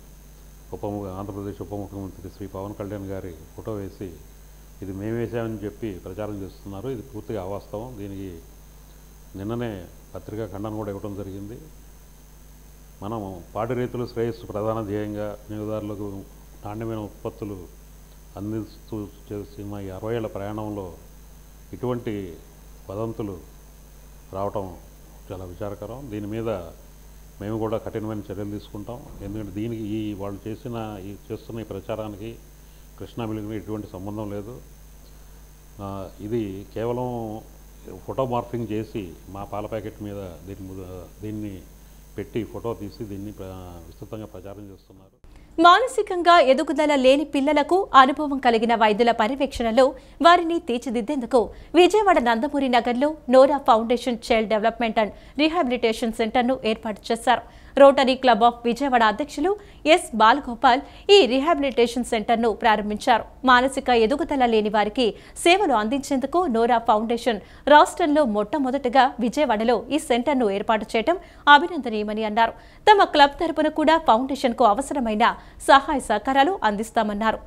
ఆంధ్రప్రదేశ్ ఉప ముఖ్యమంత్రి శ్రీ పవన్ కళ్యాణ్ గారి ఫోటో వేసి ఇది మేము వేసామని చెప్పి ప్రచారం చేస్తున్నారు. ఇది పూర్తిగా అవాస్తవం. దీనికి నిన్ననే పత్రికా ఖండన కూడా ఇవ్వడం జరిగింది. మనం పాడి రైతుల శ్రేయస్సు ప్రధాన ధ్యేయంగా వినియోగదారులకు నాణ్యమైన ఉత్పత్తులు అందిస్తూ చేసిన ఈ 60 ఏళ్ల ప్రయాణంలో ఇటువంటి వదంతులు రావటం చాలా విచారకరం. దీని మీద మేము కూడా కఠినమైన చర్యలు తీసుకుంటాం. ఎందుకంటే దీనికి వాళ్ళు చేస్తున్న ఈ ప్రచారానికి కృష్ణా మిల్క్కి ఎటువంటి సంబంధం లేదు. ఇది కేవలం ఫోటో మార్ఫింగ్ చేసి మా పాల ప్యాకెట్ మీద దీన్ని పెట్టి ఫోటో తీసి దీన్ని విస్తృతంగా ప్రచారం చేస్తున్నారు. మానసికంగా ఎదుగుదల లేని పిల్లలకు అనుభవం కలిగిన వైద్యుల పర్యవేక్షణలో వారిని తీర్చిదిద్దేందుకు విజయవాడ నందమూరి నగర్లో Nora foundation child development and rehabilitation సెంటర్ను ఏర్పాటు చేశారు. రోటరీ క్లబ్ ఆఫ్ విజయవాడ అధ్యక్షులు ఎస్ బాలగోపాల్ ఈ రీహాబిలిటేషన్ సెంటర్ను ప్రారంభించారు. మానసిక ఎదుగుదల లేని వారికి సేవలు అందించేందుకు నోరా ఫౌండేషన్ రాష్ట్రంలో మొట్టమొదటగా విజయవాడలో ఈ సెంటర్ను ఏర్పాటు చేయడం అభినందనీయమని అన్నారు. తమ క్లబ్ తరపున కూడా ఫౌండేషన్కు అవసరమైన సహాయ సహకారాలు అందిస్తామన్నారు.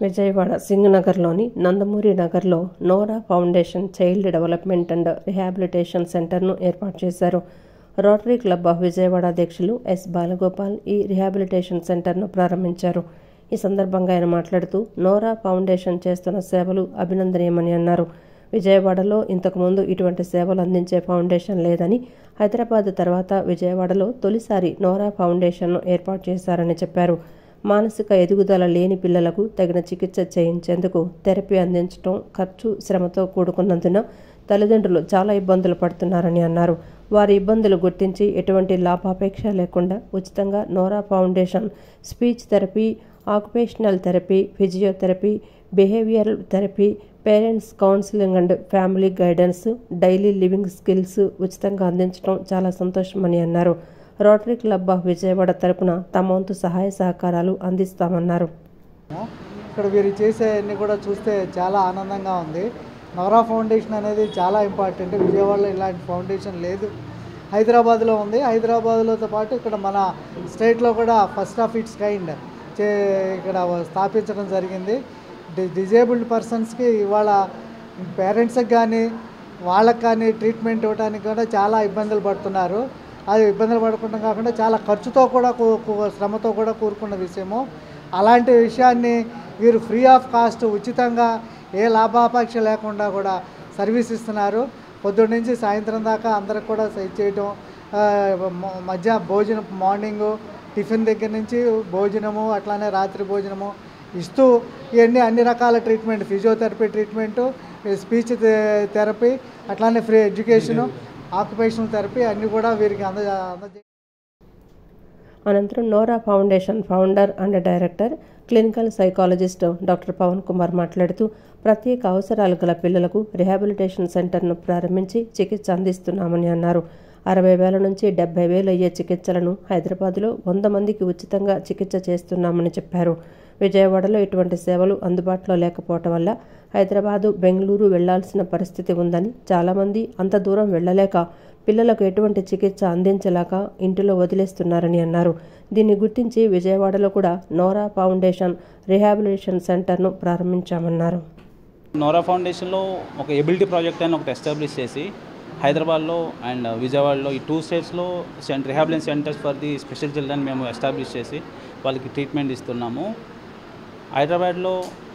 విజయవాడ సింగనగర్లోని నందమూరి నగర్లో Nora foundation child development and rehabilitation సెంటర్ను ఏర్పాటు చేశారు. రోటరీ క్లబ్ ఆఫ్ విజయవాడ అధ్యక్షులు ఎస్ బాలగోపాల్ ఈ రీహాబిలిటేషన్ సెంటర్ను ప్రారంభించారు. ఈ సందర్భంగా ఆయన మాట్లాడుతూ నోరా ఫౌండేషన్ చేస్తున్న సేవలు అభినందనీయమని అన్నారు. విజయవాడలో ఇంతకుముందు ఇటువంటి సేవలు అందించే ఫౌండేషన్ లేదని, హైదరాబాద్ తర్వాత విజయవాడలో తొలిసారి నోరా ఫౌండేషన్ను ఏర్పాటు చేశారని చెప్పారు. మానసిక ఎదుగుదల లేని పిల్లలకు తగిన చికిత్స చేయించేందుకు థెరపీ అందించడం ఖర్చు, శ్రమతో కూడుకున్నందున తల్లిదండ్రులు చాలా ఇబ్బందులు పడుతున్నారని అన్నారు. వారి ఇబ్బందులు గుర్తించి ఎటువంటి లాభాపేక్ష లేకుండా ఉచితంగా Nora foundation speech therapy, occupational therapy, physiotherapy, behavioural therapy, parents counselling and family guidance, daily living skills ఉచితంగా అందించడం చాలా సంతోషమని అన్నారు. రోటరీ క్లబ్ ఆఫ్ విజయవాడ తరపున తమ వంతు సహాయ సహకారాలు అందిస్తామన్నారు. ఇక్కడ వీరు చేసేవన్నీ కూడా చూస్తే చాలా ఆనందంగా ఉంది. నోరా ఫౌండేషన్ అనేది చాలా ఇంపార్టెంట్. విజయవాడలో ఇలాంటి ఫౌండేషన్ లేదు, హైదరాబాద్లో ఉంది. హైదరాబాద్లోతో పాటు ఇక్కడ మన స్టేట్లో కూడా ఫస్ట్ ఆఫ్ ఇట్స్ కైండ్ ఇక్కడ స్థాపించడం జరిగింది. డిజేబుల్డ్ పర్సన్స్కి ఇవాళ పేరెంట్స్కి కానీ వాళ్ళకి కానీ ట్రీట్మెంట్ ఇవ్వడానికి కూడా చాలా ఇబ్బందులు పడుతున్నారు. అది ఇబ్బందులు పడకుండా కాకుండా చాలా ఖర్చుతో కూడా శ్రమతో కూడా కూరుకున్న విషయము. అలాంటి విషయాన్ని వీరు ఫ్రీ ఆఫ్ కాస్ట్ ఉచితంగా ఏ లాభాపేక్ష లేకుండా కూడా సర్వీస్ ఇస్తున్నారు. పొద్దున్న నుంచి సాయంత్రం దాకా అందరికి కూడా చేయటం, మధ్య భోజనం, మార్నింగు టిఫిన్ దగ్గర నుంచి భోజనము, అట్లానే రాత్రి భోజనము ఇస్తూ ఇవన్నీ అన్ని రకాల treatment, physiotherapy treatment, speech therapy, అట్లానే ఫ్రీ ఎడ్యుకేషను, ఆక్యుపేషనల్ థెరపీ అన్నీ కూడా వీరికి అనంతరం Nora foundation founder and director clinical psychologist doctor Pavan Kumar మాట్లాడుతూ ప్రత్యేక అవసరాలు గల పిల్లలకు రిహాబిలిటేషన్ సెంటర్ను ప్రారంభించి చికిత్స అందిస్తున్నామని అన్నారు. 60,000 నుంచి 70,000 అయ్యే చికిత్సలను హైదరాబాద్లో 100 మందికి ఉచితంగా చికిత్స చేస్తున్నామని చెప్పారు. విజయవాడలో ఇటువంటి సేవలు అందుబాటులో లేకపోవటం వల్ల హైదరాబాదు, బెంగళూరు వెళ్లాల్సిన పరిస్థితి ఉందని, చాలామంది అంత దూరం వెళ్లలేక పిల్లలకు ఎటువంటి చికిత్స అందించలేక ఇంటిలో వదిలేస్తున్నారని అన్నారు. దీన్ని గుర్తించి విజయవాడలో కూడా నోరా ఫౌండేషన్ రిహాబిలిటేషన్ సెంటర్ను ప్రారంభించామన్నారు. నోరా ఫౌండేషన్లో ఒక ఎబిలిటీ ప్రాజెక్ట్ అని ఒకటి ఎస్టాబ్లిష్ చేసి హైదరాబాద్లో అండ్ విజయవాడలో ఈ 2 స్టేట్స్లో rehabilitation centres for the special children మేము ఎస్టాబ్లిష్ చేసి వాళ్ళకి ట్రీట్మెంట్ ఇస్తున్నాము. హైదరాబాద్లో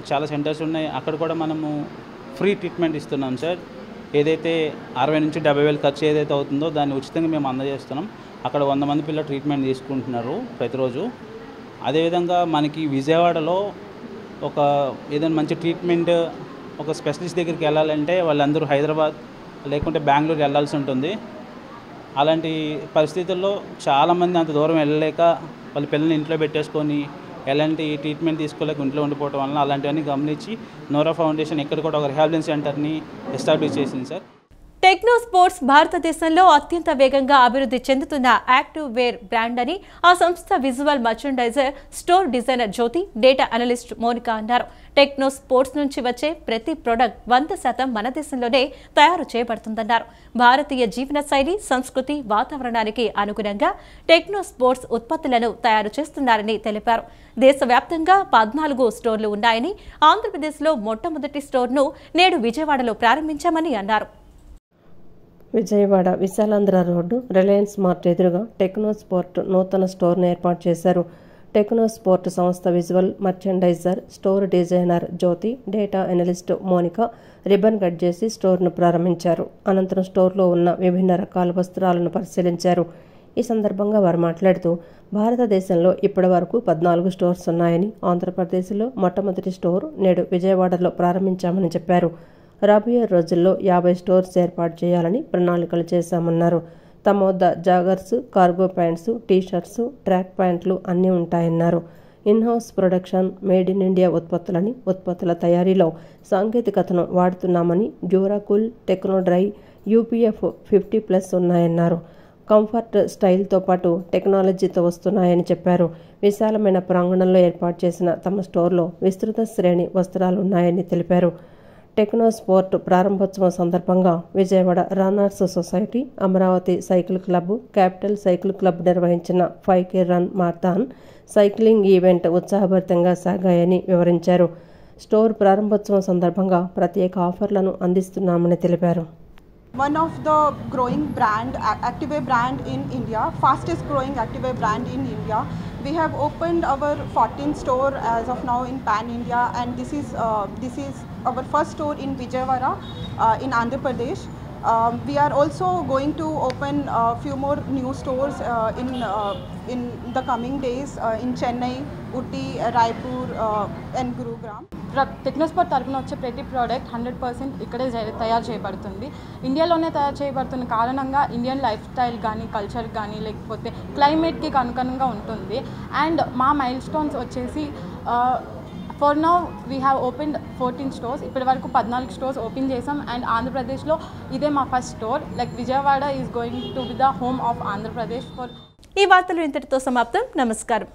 చాలా సెంటర్స్ ఉన్నాయి, అక్కడ కూడా మనము ఫ్రీ ట్రీట్మెంట్ ఇస్తున్నాం సార్. ఏదైతే 60 నుంచి 70 వేలు ఖర్చు ఏదైతే అవుతుందో దాన్ని ఉచితంగా మేము అందజేస్తున్నాం. అక్కడ 100 మంది పిల్లలు ట్రీట్మెంట్ తీసుకుంటున్నారు ప్రతిరోజు. అదేవిధంగా మనకి విజయవాడలో ఒక ఏదైనా మంచి ట్రీట్మెంట్ ఒక స్పెషలిస్ట్ దగ్గరికి వెళ్ళాలంటే వాళ్ళందరూ హైదరాబాద్ లేకుంటే బెంగళూరు వెళ్ళాల్సి ఉంటుంది. అలాంటి పరిస్థితుల్లో చాలామంది అంత దూరం వెళ్ళలేక వాళ్ళ పిల్లల్ని ఇంట్లో పెట్టేసుకొని ఎలాంటి ట్రీట్మెంట్ తీసుకోలేక ఇంట్లో ఉండిపోవడం వలన అలాంటివన్నీ గమనించి నోరా ఫౌండేషన్ ఇక్కడ కూడా ఒక రిహాబిలిటేషన్ సెంటర్ని ఎస్టాబ్లిష్ చేసింది సార్. టెక్నో స్పోర్ట్స్ భారతదేశంలో అత్యంత వేగంగా అభివృద్ధి చెందుతున్న యాక్టివ్ వేర్ బ్రాండ్ అని ఆ సంస్థ visual merchandiser store designer Jyothi, data analyst Monika అన్నారు. టెక్నో స్పోర్ట్స్ నుంచి వచ్చే ప్రతి ప్రొడక్ట్ 100% మన దేశంలోనే తయారు చేయబడుతుందన్నారు. భారతీయ జీవన శైలి, సంస్కృతి, వాతావరణానికి అనుగుణంగా టెక్నో స్పోర్ట్స్ ఉత్పత్తులను తయారు చేస్తున్నారని తెలిపారు. దేశవ్యాప్తంగా 14 స్టోర్లు ఉన్నాయని, ఆంధ్రప్రదేశ్లో మొట్టమొదటి స్టోర్ను నేడు విజయవాడలో ప్రారంభించామని అన్నారు. Vijayawada Visalaandhra road Reliance Mart ఎదురుగా టెక్నో స్పోర్ట్ నూతన స్టోర్ను ఏర్పాటు చేశారు. టెక్నో స్పోర్ట్ సంస్థ visual merchandiser store designer Jyothi, data analyst Monika ribbon cut చేసి స్టోర్ను ప్రారంభించారు. అనంతరం స్టోర్లో ఉన్న విభిన్న రకాల వస్త్రాలను పరిశీలించారు. ఈ సందర్భంగా వారు మాట్లాడుతూ భారతదేశంలో ఇప్పటి వరకు 14 స్టోర్స్ ఉన్నాయని, ఆంధ్రప్రదేశ్లో మొట్టమొదటి స్టోర్ నేడు విజయవాడలో ప్రారంభించామని చెప్పారు. రాబోయే రోజుల్లో 50 స్టోర్స్ ఏర్పాటు చేయాలని ప్రణాళికలు చేశామన్నారు. తమ వద్ద joggers, cargo pants, t-shirts, track ప్యాంట్లు అన్నీ ఉంటాయన్నారు. In-house production, made in India ఉత్పత్తులని, ఉత్పత్తుల తయారీలో సాంకేతికతను వాడుతున్నామని, డ్యూరాకూల్, టెక్నోడ్రై, యూపీఎఫ్ 50+ ఉన్నాయన్నారు. కంఫర్ట్, స్టైల్తో పాటు టెక్నాలజీతో వస్తున్నాయని చెప్పారు. విశాలమైన ప్రాంగణంలో ఏర్పాటు చేసిన తమ స్టోర్లో విస్తృత శ్రేణి వస్త్రాలు ఉన్నాయని తెలిపారు. టెక్నో స్పోర్ట్ ప్రారంభోత్సవం సందర్భంగా Vijayawada runners society, Amaravati cycle club, capital cycle club నిర్వహించిన 5K run marathon cycling event ఉత్సాహభరితంగా సాగాయని వివరించారు. స్టోర్ ప్రారంభోత్సవం సందర్భంగా ప్రత్యేక ఆఫర్లను అందిస్తున్నామని తెలిపారు. One of the growing brand, activewear brand in India, fastest growing activewear brand in India. We have opened our 14th store as of now in Pan India, and this is our first store in Vijayawada in Andhra Pradesh. We are also going to open a few more new stores in the coming days in Chennai, Utti, Raipur and Gurugram. Technosport తరఫున వచ్చే ప్రతి product 100% ఇక్కడే తయారు చేయబడుతుంది. ఇండియాలోనే తయారు చేయబడుతున్న కారణంగా ఇండియన్ లైఫ్ స్టైల్ కానీ, కల్చర్ కానీ, లేకపోతే క్లైమేట్కి అనుగుణంగా ఉంటుంది. అండ్ మా మైల్ స్టోన్స్ వచ్చేసి for now we have opened 14 stores. ఇప్పటి వరకు 14 స్టోర్స్ ఓపెన్ చేసాం. అండ్ ఆంధ్రప్రదేశ్లో ఇదే మా first store. Like Vijayawada is going to be the home of Andhra Pradesh for. ఈ వార్తలు ఇంతటితో సమాప్తం. నమస్కారం.